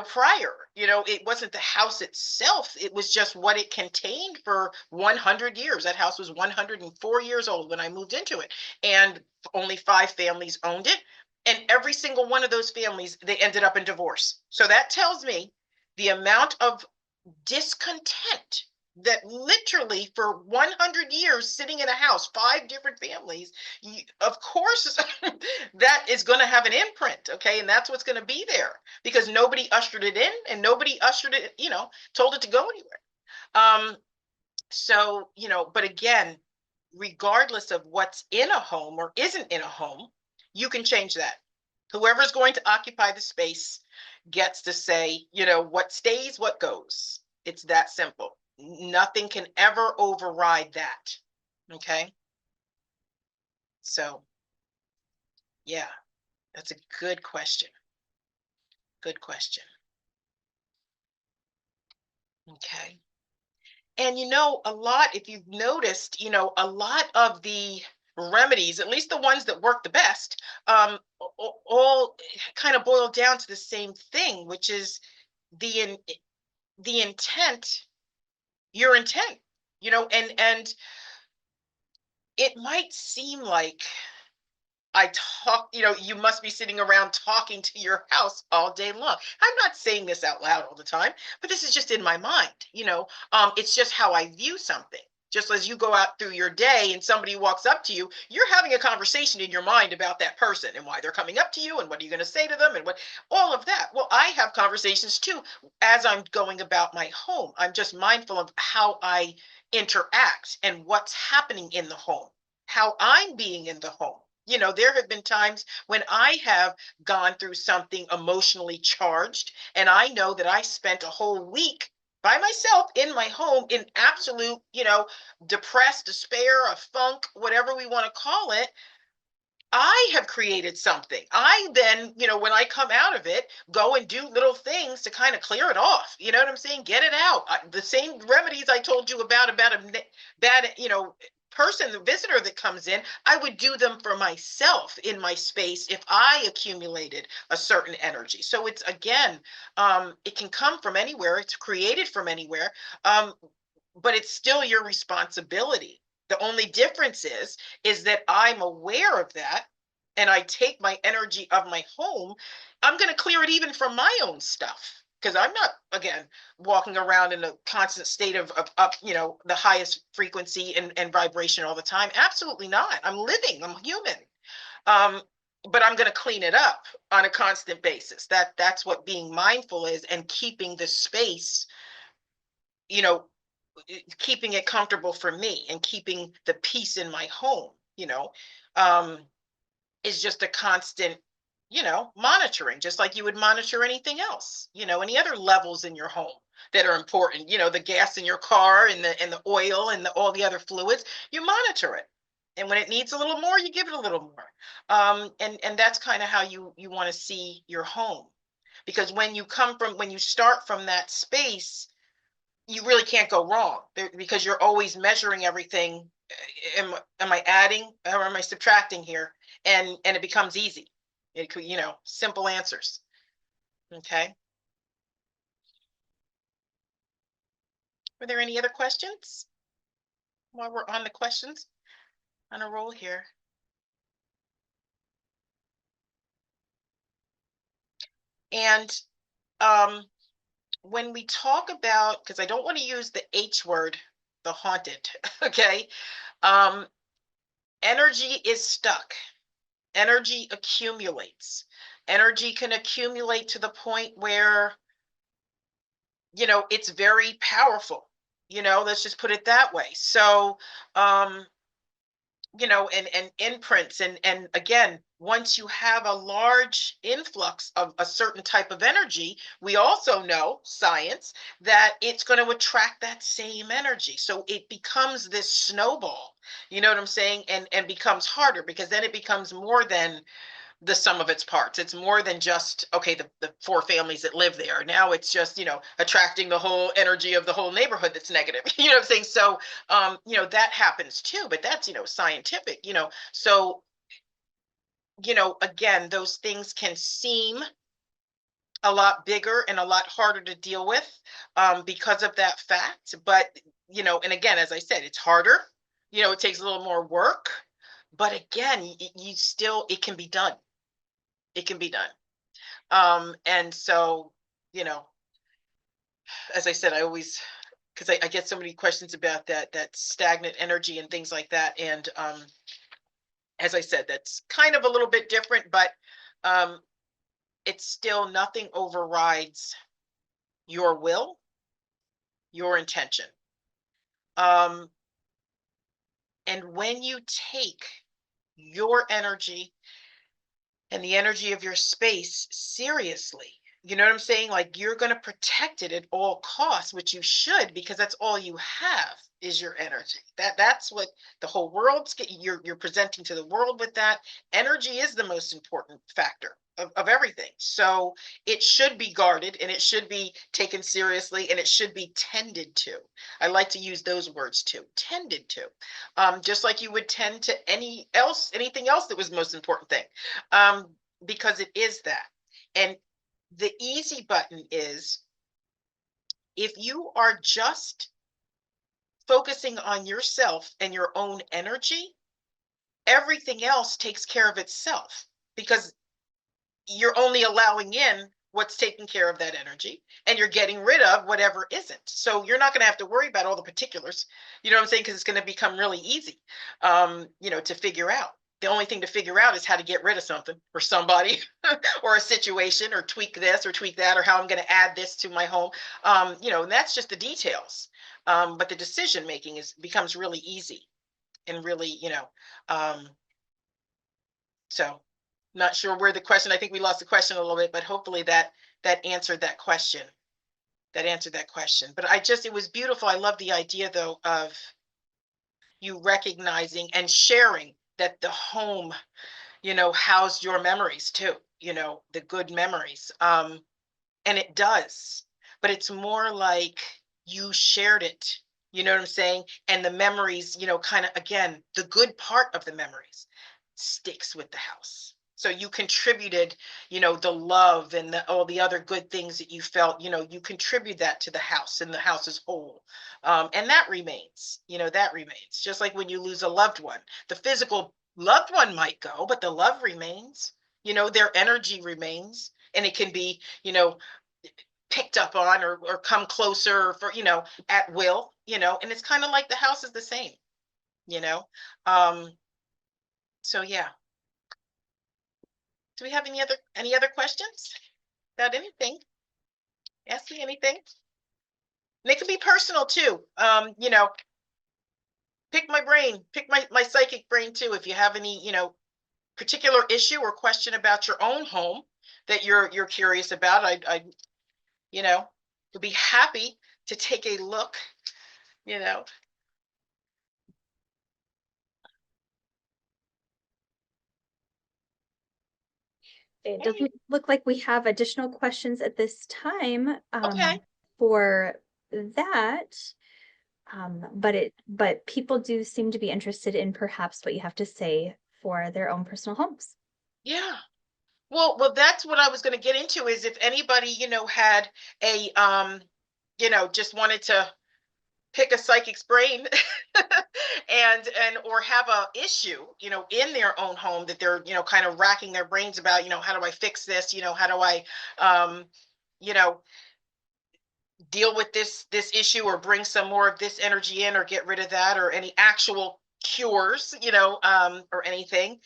prior. It wasn't the house itself, it was just what it contained for 100 years. That house was 104 years old when I moved into it, and only 5 families owned it, and every single one of those families, they ended up in divorce. So that tells me the amount of discontent that literally for 100 years sitting in a house, 5 different families, of course, that is going to have an imprint. Okay. And that's what's going to be there because nobody ushered it in, and nobody ushered it, told it to go anywhere. But again, regardless of what's in a home or isn't in a home, you can change that. Whoever's going to occupy the space gets to say, what stays, what goes. It's that simple. Nothing can ever override that. Okay. So, yeah, that's a good question. Good question. Okay. And a lot, if you've noticed, a lot of the remedies, at least the ones that work the best, all kind of boil down to the same thing, which is the the intent, your intent, and it might seem like I talk, you must be sitting around talking to your house all day long. I'm not saying this out loud all the time, but this is just in my mind. It's just how I view something. Just as you go out through your day and somebody walks up to you, you're having a conversation in your mind about that person and why they're coming up to you and what are you going to say to them and what all of that. Well, I have conversations too as I'm going about my home. I'm just mindful of how I interact and what's happening in the home, how I'm being in the home. There have been times when I have gone through something emotionally charged, and I know that I spent a whole week by myself in my home in absolute, depressed, despair, a funk, whatever we want to call it. I have created something. I then, when I come out of it, go and do little things to kind of clear it off. You know what I'm saying? Get it out. The same remedies I told you about a bad, person, the visitor that comes in, I would do them for myself in my space if I accumulated a certain energy. So it's again, it can come from anywhere. It's created from anywhere. Um, but it's still your responsibility. The only difference is that I'm aware of that and I take my energy of my home. I'm going to clear it even from my own stuff because I'm not, again, walking around in a constant state of up, the highest frequency and vibration all the time. Absolutely not. I'm living, I'm human. Um, but I'm going to clean it up on a constant basis. That's what being mindful is, and keeping the space, you know, keeping it comfortable for me and keeping the peace in my home, um, is just a constant, monitoring, just like you would monitor anything else, any other levels in your home that are important, the gas in your car and the oil and all the other fluids, you monitor it. And when it needs a little more, you give it a little more. And that's kind of how you want to see your home. Because when you start from that space, you really can't go wrong there, because you're always measuring everything. Am I adding or am I subtracting here? And it becomes easy. It could, simple answers. Okay. Were there any other questions while we're on the questions? On a roll here. And when we talk about, because I don't want to use the H word, the haunted, okay? Um, Energy is stuck. Energy accumulates. Energy can accumulate to the point where, it's very powerful. Let's just put it that way. So, um, and imprints, and again, once you have a large influx of a certain type of energy, we also know science that it's going to attract that same energy. So it becomes this snowball, you know what I'm saying? And becomes harder because then it becomes more than the sum of its parts. It's more than just, okay, the four families that live there. Now it's just, attracting the whole energy of the whole neighborhood that's negative. You know what I'm saying? So, that happens too, but that's, scientific, so, again, those things can seem a lot bigger and a lot harder to deal with, because of that fact. But, and again, as I said, it's harder, it takes a little more work, but again, you still, it can be done. It can be done. And so, you know, as I said, I always, because I get so many questions about that stagnant energy and things like that. And as I said, that's kind of a little bit different, but um, it's still, nothing overrides your will, your intention. Um, and when you take your energy and the energy of your space seriously. You know what I'm saying? Like, you're going to protect it at all costs, which you should, because that's all you have is your energy. That's what the whole world's you're presenting to the world with. That energy is the most important factor of everything. So it should be guarded, and it should be taken seriously, and it should be tended to. I like to use those words too, tended to. Just like you would tend to anything else that was the most important thing. Because it is that. And the easy button is, if you are just focusing on yourself and your own energy, everything else takes care of itself, because you're only allowing in what's taking care of that energy, and you're getting rid of whatever isn't. So you're not going to have to worry about all the particulars, you know what I'm saying? Because it's going to become really easy, to figure out. The only thing to figure out is how to get rid of something or somebody or a situation, or tweak this or tweak that, or how I'm going to add this to my home. And that's just the details. But the decision making becomes really easy, and really, so not sure where the question, I think we lost the question a little bit, but hopefully that answered that question. That answered that question. But it was beautiful. I love the idea though of you recognizing and sharing that the home, housed your memories too, the good memories. And it does, but it's more like you shared it, you know what I'm saying? And the memories, kind of, again, the good part of the memories sticks with the house. So you contributed, the love and all the other good things that you felt, you contribute that to the house and the house as whole. And that remains, that remains. Just like when you lose a loved one, the physical loved one might go, but the love remains, their energy remains. And it can be, picked up on, or come closer for, at will, and it's kind of like the house is the same, you know. So yeah. Do we have any other questions about anything? Ask me anything. And it can be personal too. Pick my brain, pick my psychic brain too. If you have any, particular issue or question about your own home that you're curious about, would be happy to take a look, you know. It Hey, doesn't look like we have additional questions at this time okay. for that. But people do seem to be interested in perhaps what you have to say for their own personal homes. Yeah. Well, that's what I was going to get into, is if anybody, had a, just wanted to pick a psychic's brain and or have a issue, in their own home that they're, kind of racking their brains about, how do I fix this? How do I, um, you know, deal with this issue, or bring some more of this energy in, or get rid of that, or any actual cures, or anything.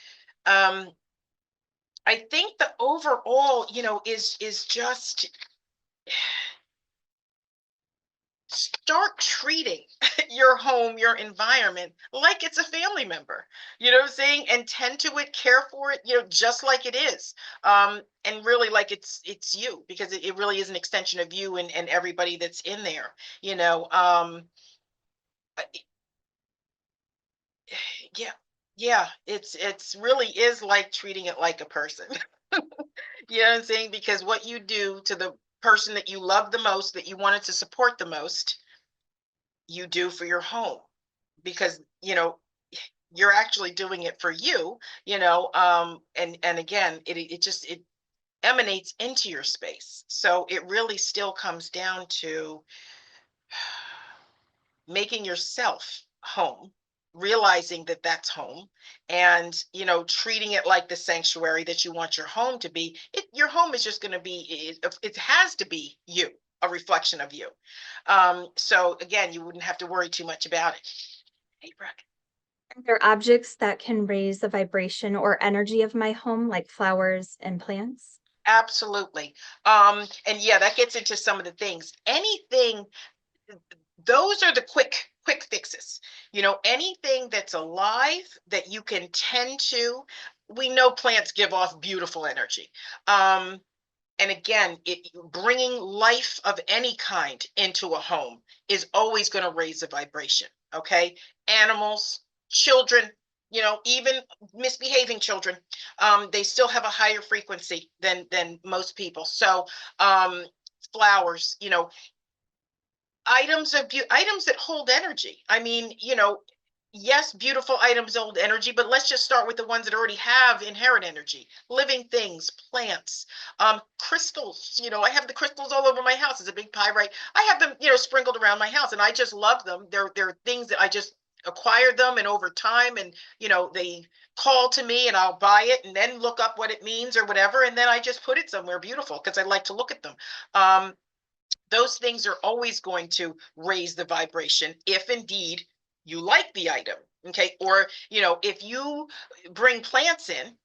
Um, I think the overall, is just start treating your home, your environment, like it's a family member. You know what I'm saying? And tend to it, care for it, just like it is. And really, like it's you, because it really is an extension of you, and everybody that's in there. Uh, yeah, yeah. It's really is like treating it like a person. You know what I'm saying? Because what you do to the person that you love the most, that you wanted to support the most, you do for your home, because you're actually doing it for you, and again, it emanates into your space. So it really still comes down to making yourself home, realizing that that's home, and treating it like the sanctuary that you want your home to be. Your home is just going to be, it has to be you, a reflection of you. So again, you wouldn't have to worry too much about it. Hey, Brooke. Are there objects that can raise the vibration or energy of my home, like flowers and plants? Absolutely. And yeah, that gets into some of the things. Anything, those are the quick fixes. Anything that's alive that you can tend to. We know plants give off beautiful energy. And again, bringing life of any kind into a home is always going to raise the vibration. Okay. Animals, children, even misbehaving children, they still have a higher frequency than most people. So um, flowers, items that hold energy. I mean, yes, beautiful items hold energy, but let's just start with the ones that already have inherent energy. Living things, plants, crystals. I have the crystals all over my house. It's a big pyrite. I have them, sprinkled around my house, and I just love them. They're things that I just acquired them, and over time, and they call to me, and I'll buy it and then look up what it means or whatever, and then I just put it somewhere beautiful because I like to look at them. Those things are always going to raise the vibration if indeed you like the item. Okay. Or, if you bring plants in,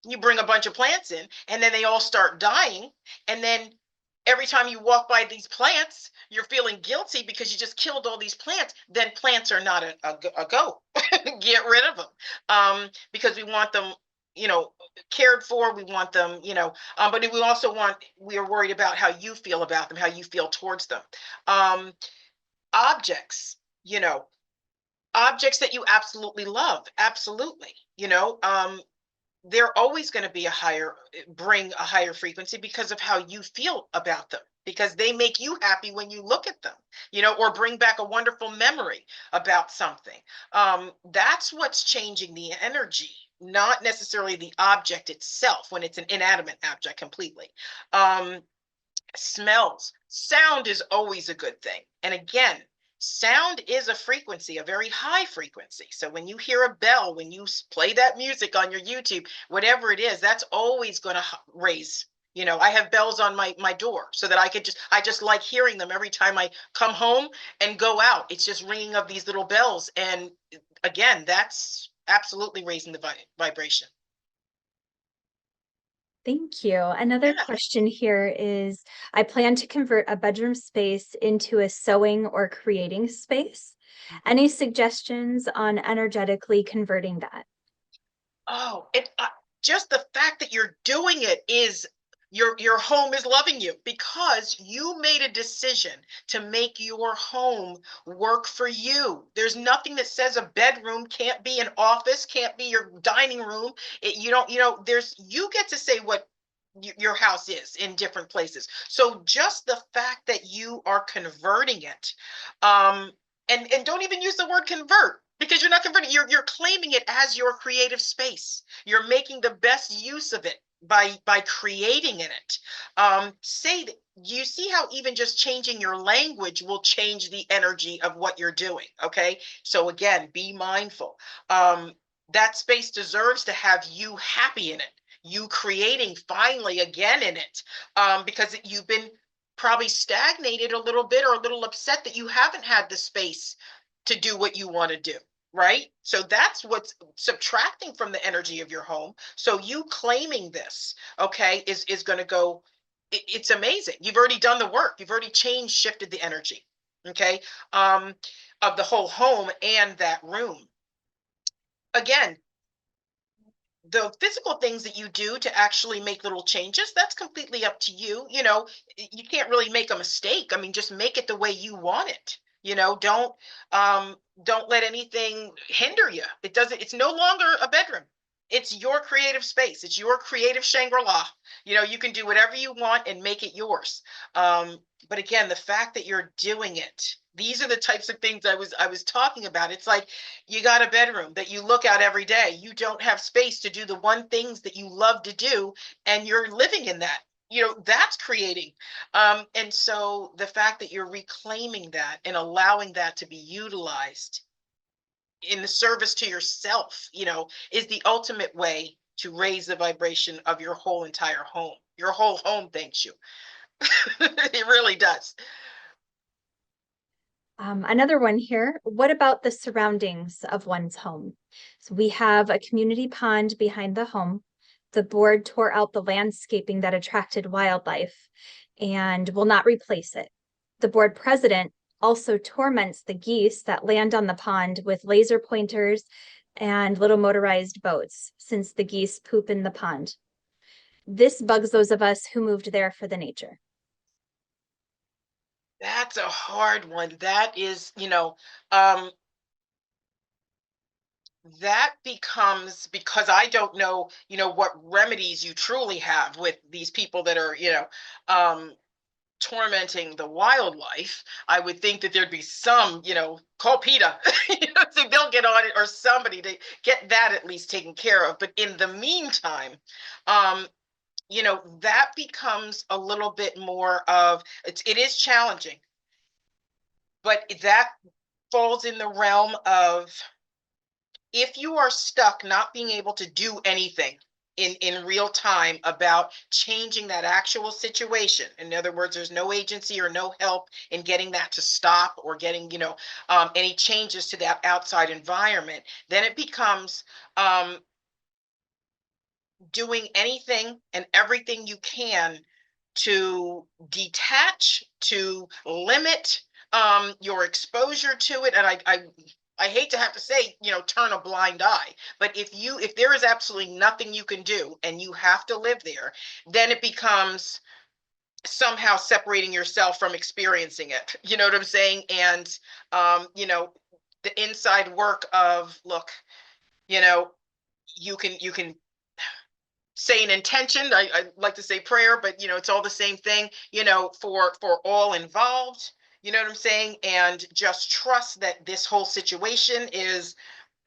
you bring a bunch of plants in, and then they all start dying. And then every time you walk by these plants, you're feeling guilty because you just killed all these plants. Then plants are not a go. Get rid of them, because we want them, you know, cared for. We want them, but we are worried about how you feel about them, how you feel towards them. Um, Objects, you know, objects that you absolutely love, absolutely, they're always going to be bring a higher frequency because of how you feel about them, because they make you happy when you look at them, or bring back a wonderful memory about something. That's what's changing the energy, not necessarily the object itself when it's an inanimate object completely. um, Smells, sound is always a good thing. And again, sound is a frequency, a very high frequency. So when you hear a bell, when you play that music on your YouTube, whatever it is, that's always going to raise. I have bells on my door so that I just like hearing them every time I come home and go out. It's just ringing of these little bells. And again, that's absolutely raising the vibration. Thank you. Another Yeah. question here is, I plan to convert a bedroom space into a sewing or creating space. Any suggestions on energetically converting that? Oh, just the fact that you're doing it is your home is loving you because you made a decision to make your home work for you. There's nothing that says a bedroom can't be an office, can't be your dining room. You don't, you get to say what your house is in different places. So just the fact that you are converting it, um, and don't even use the word convert because you're not converting, you're claiming it as your creative space. You're making the best use of it by creating in it. Say that you see how even just changing your language will change the energy of what you're doing. Okay, so again, be mindful. That space deserves to have you happy in it, you creating finally again in it, because you've been probably stagnated a little bit or a little upset that you haven't had the space to do what you want to do, right? So that's what's subtracting from the energy of your home. So you claiming this, okay, is going to go. It's amazing. You've already done the work. You've already changed, shifted the energy, okay, um, of the whole home and that room. Again, the physical things that you do to actually make little changes, that's completely up to you. You can't really make a mistake. I mean, just make it the way you want it. Don't let anything hinder you. It's no longer a bedroom. It's your creative space. It's your creative Shangri-La. You can do whatever you want and make it yours. But again, the fact that you're doing it, these are the types of things I was talking about. It's like you got a bedroom that you look out every day. You don't have space to do the one things that you love to do, and you're living in that. That's creating. And so the fact that you're reclaiming that and allowing that to be utilized in the service to yourself, is the ultimate way to raise the vibration of your whole entire home. Your whole home thanks you. It really does. Another one here. What about the surroundings of one's home? So we have a community pond behind the home. The board tore out the landscaping that attracted wildlife and will not replace it. The board president also torments the geese that land on the pond with laser pointers and little motorized boats, since the geese poop in the pond. This bugs those of us who moved there for the nature. That's a hard one. That is, um, that becomes, because I don't know, what remedies you truly have with these people that are, tormenting the wildlife. I would think that there'd be some, call PETA, so they'll get on it, or somebody to get that at least taken care of. But in the meantime, um, that becomes a little bit more of, it is challenging, but that falls in the realm of, if you are stuck not being able to do anything in real time about changing that actual situation, in other words, there's no agency or no help in getting that to stop, or getting, any changes to that outside environment, then it becomes, um, doing anything and everything you can to detach, to limit, your exposure to it. And I hate to have to say, turn a blind eye, but if there is absolutely nothing you can do and you have to live there, then it becomes somehow separating yourself from experiencing it. You know what I'm saying? And, the inside work of, look, you know, you can say an intention. I like to say prayer, but it's all the same thing, for all involved. You know what I'm saying? And just trust that this whole situation is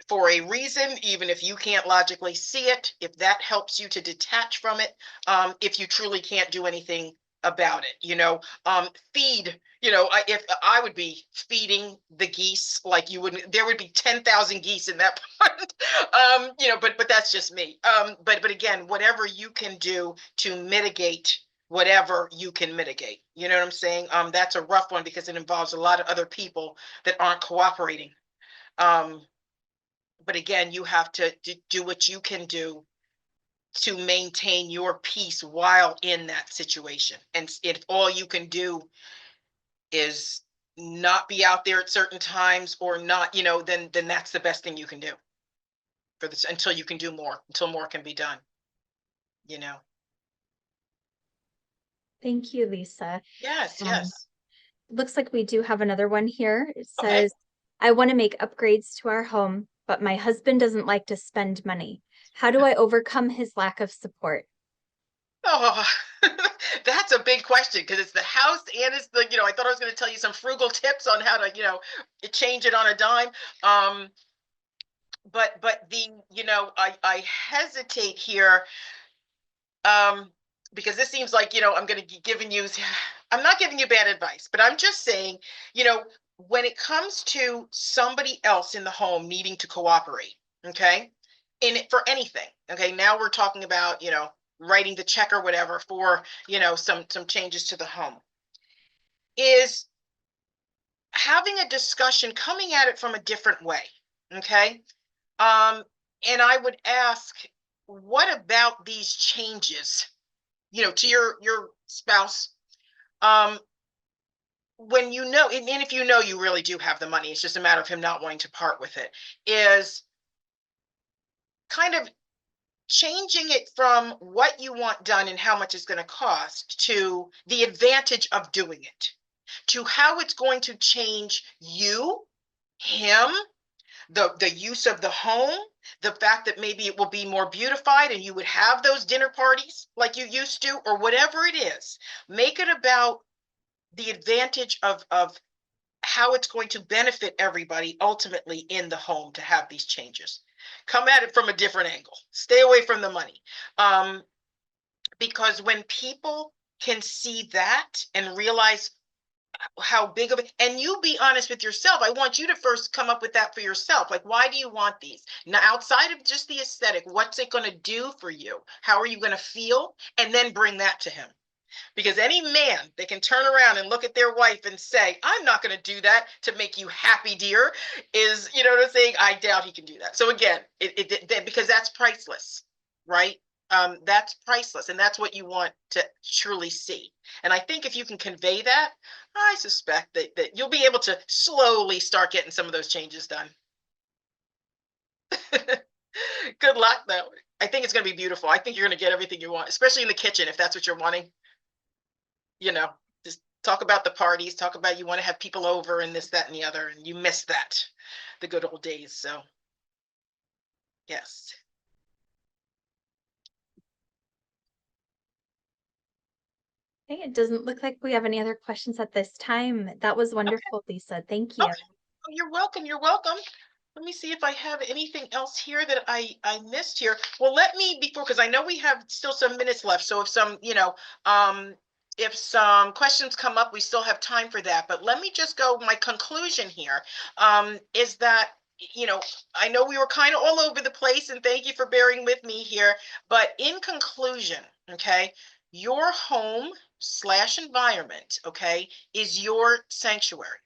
for a reason, even if you can't logically see it, if that helps you to detach from it, if you truly can't do anything about it, feed, if I would be feeding the geese, like you wouldn't, there would be 10,000 geese in that pond. But that's just me. But again, whatever you can do to mitigate whatever you can mitigate, you know what I'm saying? That's a rough one because it involves a lot of other people that aren't cooperating. Um, but again, you have to do what you can do to maintain your peace while in that situation. And if all you can do is not be out there at certain times, or not, then that's the best thing you can do for this, until you can do more, until more can be done, you know. Thank you, Lisa. Yes, Um, yes. looks like we do have another one here. It Okay. says, I want to make upgrades to our home, but my husband doesn't like to spend money. How do I overcome his lack of support? Oh, that's a big question, because it's the house and it's the, I thought I was going to tell you some frugal tips on how to, change it on a dime. Um, but I hesitate here, um because this seems like, I'm going to be giving you, I'm not giving you bad advice, but I'm just saying, you know when it comes to somebody else in the home needing to cooperate, okay, in it for anything, okay, now we're talking about, writing the check or whatever for, some changes to the home, is having a discussion, coming at it from a different way, okay. um and I would ask, what about these changes, to your spouse, um when, and if you really do have the money, it's just a matter of him not wanting to part with it, is kind of changing it from what you want done and how much it's going to cost, to the advantage of doing it, to how it's going to change you, him, the use of the home, the fact that maybe it will be more beautified and you would have those dinner parties like you used to, or whatever it is. Make it about the advantage of how it's going to benefit everybody ultimately in the home to have these changes. Come at it from a different angle. Stay away from the money. Um, because when people can see that and realize how big of it, and you be honest with yourself, I want you to first come up with that for yourself. Like, why do you want these? Now, outside of just the aesthetic, what's it going to do for you? How are you going to feel? And then bring that to him, because any man that can turn around and look at their wife and say, I'm not going to do that to make you happy, dear, is, you know what I'm saying? I doubt he can do that. So again, because that's priceless, right? That's priceless. And that's what you want to truly see. And I think if you can convey that, I suspect that you'll be able to slowly start getting some of those changes done. Good luck, though. I think it's going to be beautiful. I think you're going to get everything you want, especially in the kitchen, if that's what you're wanting. you know, just talk about the parties, talk about you want to have people over and this, that, and the other, and you miss that, the good old days. So Yes. Okay, it doesn't look like we have any other questions at this time. That was wonderful, Lisa. Thank you. Okay. Oh, you're welcome. You're welcome. Let me see if I have anything else here that I missed here. Well, let me before, because I know we have still some minutes left. So if some, if some questions come up, we still have time for that. But let me just go. My conclusion here is that, I know we were kind of all over the place, and thank you for bearing with me here. But in conclusion, okay, your home slash environment, okay, is your sanctuary.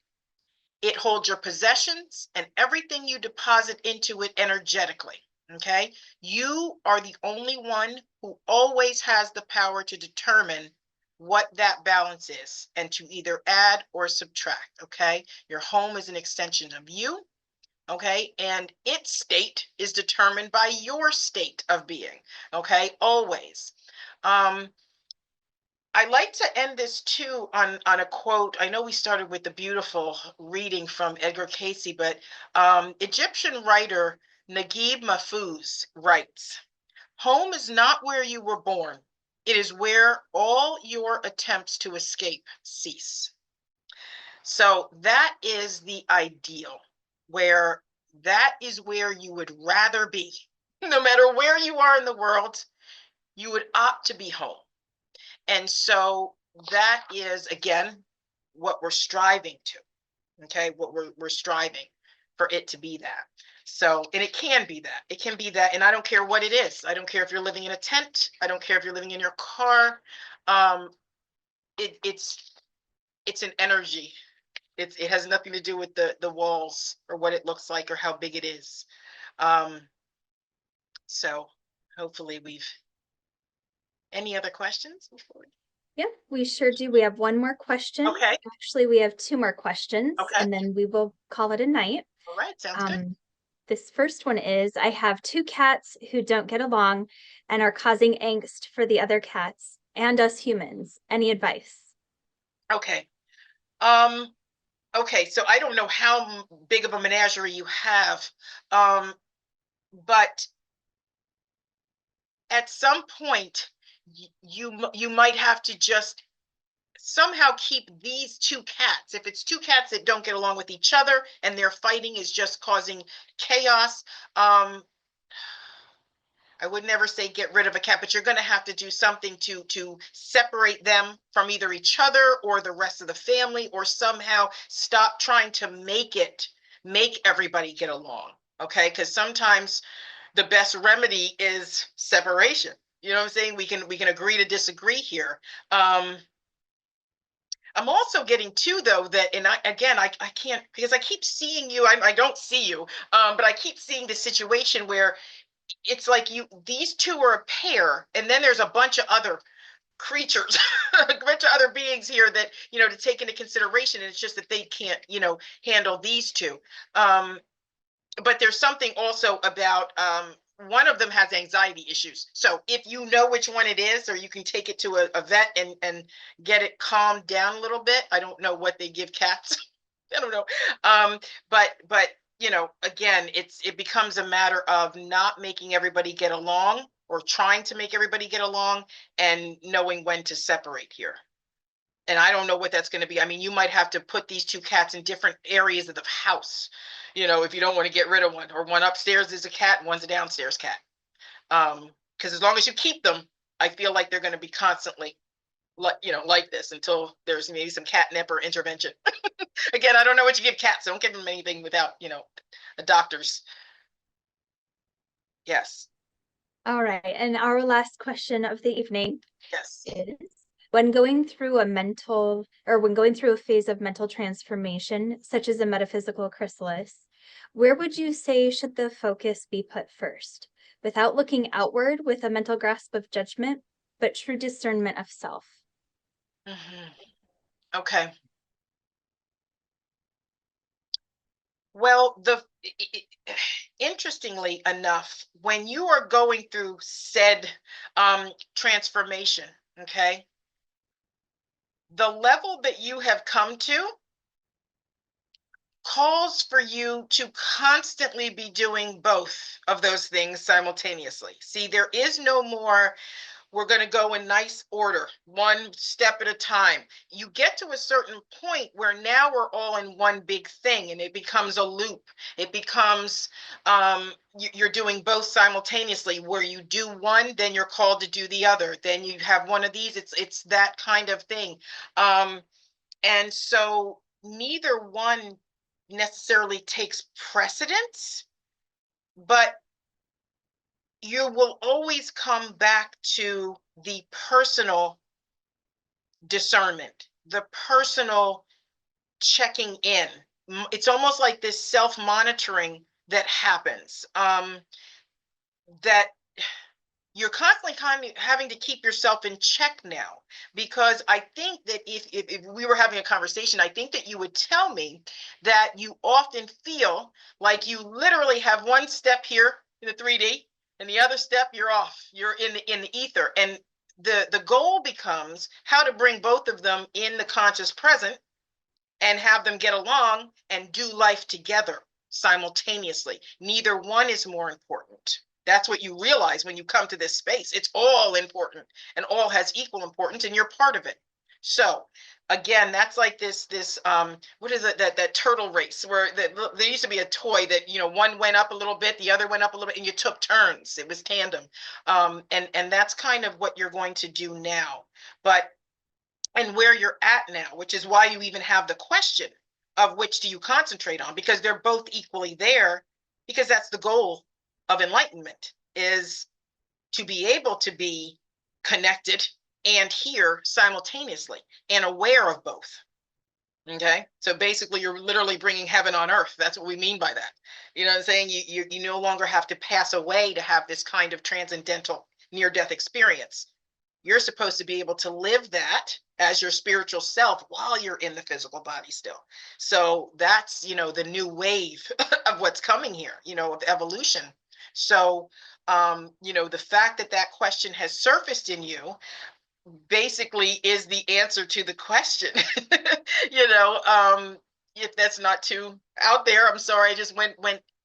It holds your possessions and everything you deposit into it energetically. Okay. You are the only one who always has the power to determine what that balance is and to either add or subtract. Okay. Your home is an extension of you. Okay. And its state is determined by your state of being. Okay. Always. I like to end this too on a quote. I know we started with the beautiful reading from Edgar Cayce, but Egyptian writer Naguib Mahfouz writes, "Home is not where you were born. It is where all your attempts to escape cease." So that is the ideal, where that is where you would rather be. No matter where you are in the world, you would opt to be home. And so that is, again, what we're striving to. Okay. What we're striving for it to be that. So, and it can be that. It can be that. And I don't care what it is. I don't care if you're living in a tent. I don't care if you're living in your car. Um, it's an energy. It has nothing to do with the walls or what it looks like or how big it is. Um, so hopefully we've any other questions before? Yep, we sure do. We have one more question. Okay. Actually, we have two more questions, Okay. and then we will call it a night. All right. Sounds good. This first one is, I have two cats who don't get along and are causing angst for the other cats and us humans. Any advice? Okay. Um, okay, so I don't know how big of a menagerie you have, but at some point, you might have to just somehow keep these two cats. If it's two cats that don't get along with each other and their fighting is just causing chaos, I would never say get rid of a cat, but you're going to have to do something to separate them from either each other or the rest of the family, or somehow stop trying to make everybody get along. Okay, because sometimes the best remedy is separation. You know what I'm saying? We can agree to disagree here. I'm also getting too, though, that, and I can't, because I keep seeing you. I don't see you, but I keep seeing the situation where it's like these two are a pair, and then there's a bunch of other creatures, a bunch of other beings here that, to take into consideration. And it's just that they can't, handle these two. But there's something also about one of them has anxiety issues. So if you know which one it is, or you can take it to a vet and get it calmed down a little bit. I don't know what they give cats. I don't know. But again, it becomes a matter of not making everybody get along, or trying to make everybody get along, and knowing when to separate here. And I don't know what that's going to be. I mean, you might have to put these two cats in different areas of the house, if you don't want to get rid of one, or one upstairs is a cat and one's a downstairs cat. Because as long as you keep them, I feel like they're going to be constantly like this until there's maybe some catnip or intervention. Again, I don't know what you give cats. Don't give them anything without, a doctor's. Yes. All right, and our last question of the evening Yes. is, when going through a phase of mental transformation, such as a metaphysical chrysalis, where would you say should the focus be put first? Without looking outward with a mental grasp of judgment, but true discernment of self. Okay. Well, interestingly enough, when you are going through said transformation, okay, the level that you have come to calls for you to constantly be doing both of those things simultaneously. See, there is no more, we're going to go in nice order, one step at a time. You get to a certain point where now we're all in one big thing and it becomes a loop. It becomes, you're doing both simultaneously, where you do one, then you're called to do the other. Then you have one of these. It's that kind of thing. And so neither one necessarily takes precedence, but you will always come back to the personal discernment, the personal checking in. It's almost like this self monitoring that happens, that you're constantly kind of having to keep yourself in check now, because I think that if we were having a conversation, I think that you would tell me that you often feel like you literally have one step here in the 3D and the other step you're off, you're in the ether, and the goal becomes how to bring both of them in the conscious present and have them get along and do life together simultaneously. Neither one is more important. That's what you realize when you come to this space. It's all important and all has equal importance, and you're part of it. So again, that's like this what is it, that turtle race where there used to be a toy that, one went up a little bit, the other went up a little bit, and you took turns. It was tandem. And that's kind of what you're going to do now. But and where you're at now, which is why you even have the question of which do you concentrate on, because they're both equally there, because that's the goal of enlightenment, is to be able to be connected and here simultaneously and aware of both. Okay, so basically you're literally bringing heaven on earth. That's what we mean by that. You know what I'm saying? You no longer have to pass away to have this kind of transcendental near death experience. You're supposed to be able to live that as your spiritual self while you're in the physical body still. So that's, the new wave of what's coming here, of evolution. So, the fact that that question has surfaced in you basically is the answer to the question. you know if that's not too out there, I'm sorry, I just went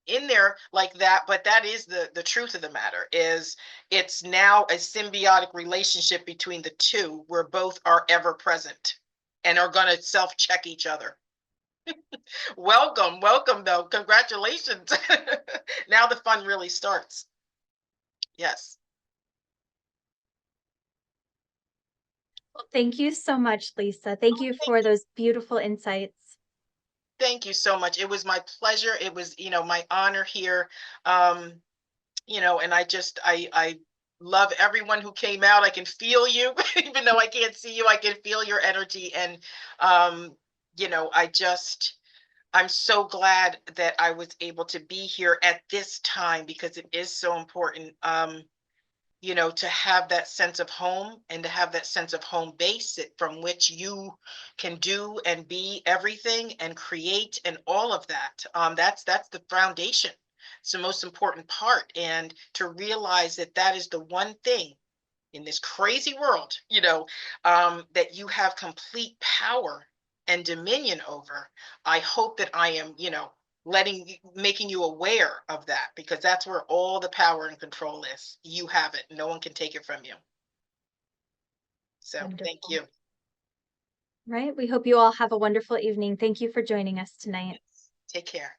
in there like that, but that is the truth of the matter. Is it's now a symbiotic relationship between the two, where both are ever present and are going to self check each other. Welcome though, congratulations. Now the fun really starts. Yes. Well, thank you so much, Lisa. Thank you for those beautiful insights. Thank you so much. It was my pleasure. It was, my honor here. Um, and I love everyone who came out. I can feel you, even though I can't see you, I can feel your energy. And, I'm so glad that I was able to be here at this time, because it is so important. To have that sense of home and to have that sense of home base from which you can do and be everything and create and all of that. That's the foundation. It's the most important part. And to realize that that is the one thing in this crazy world, that you have complete power and dominion over. I hope that I am, making you aware of that, because that's where all the power and control is. You have it. No one can take it from you. So thank Wonderful. you. Right. We hope you all have a wonderful evening. Thank you for joining us tonight. Take care.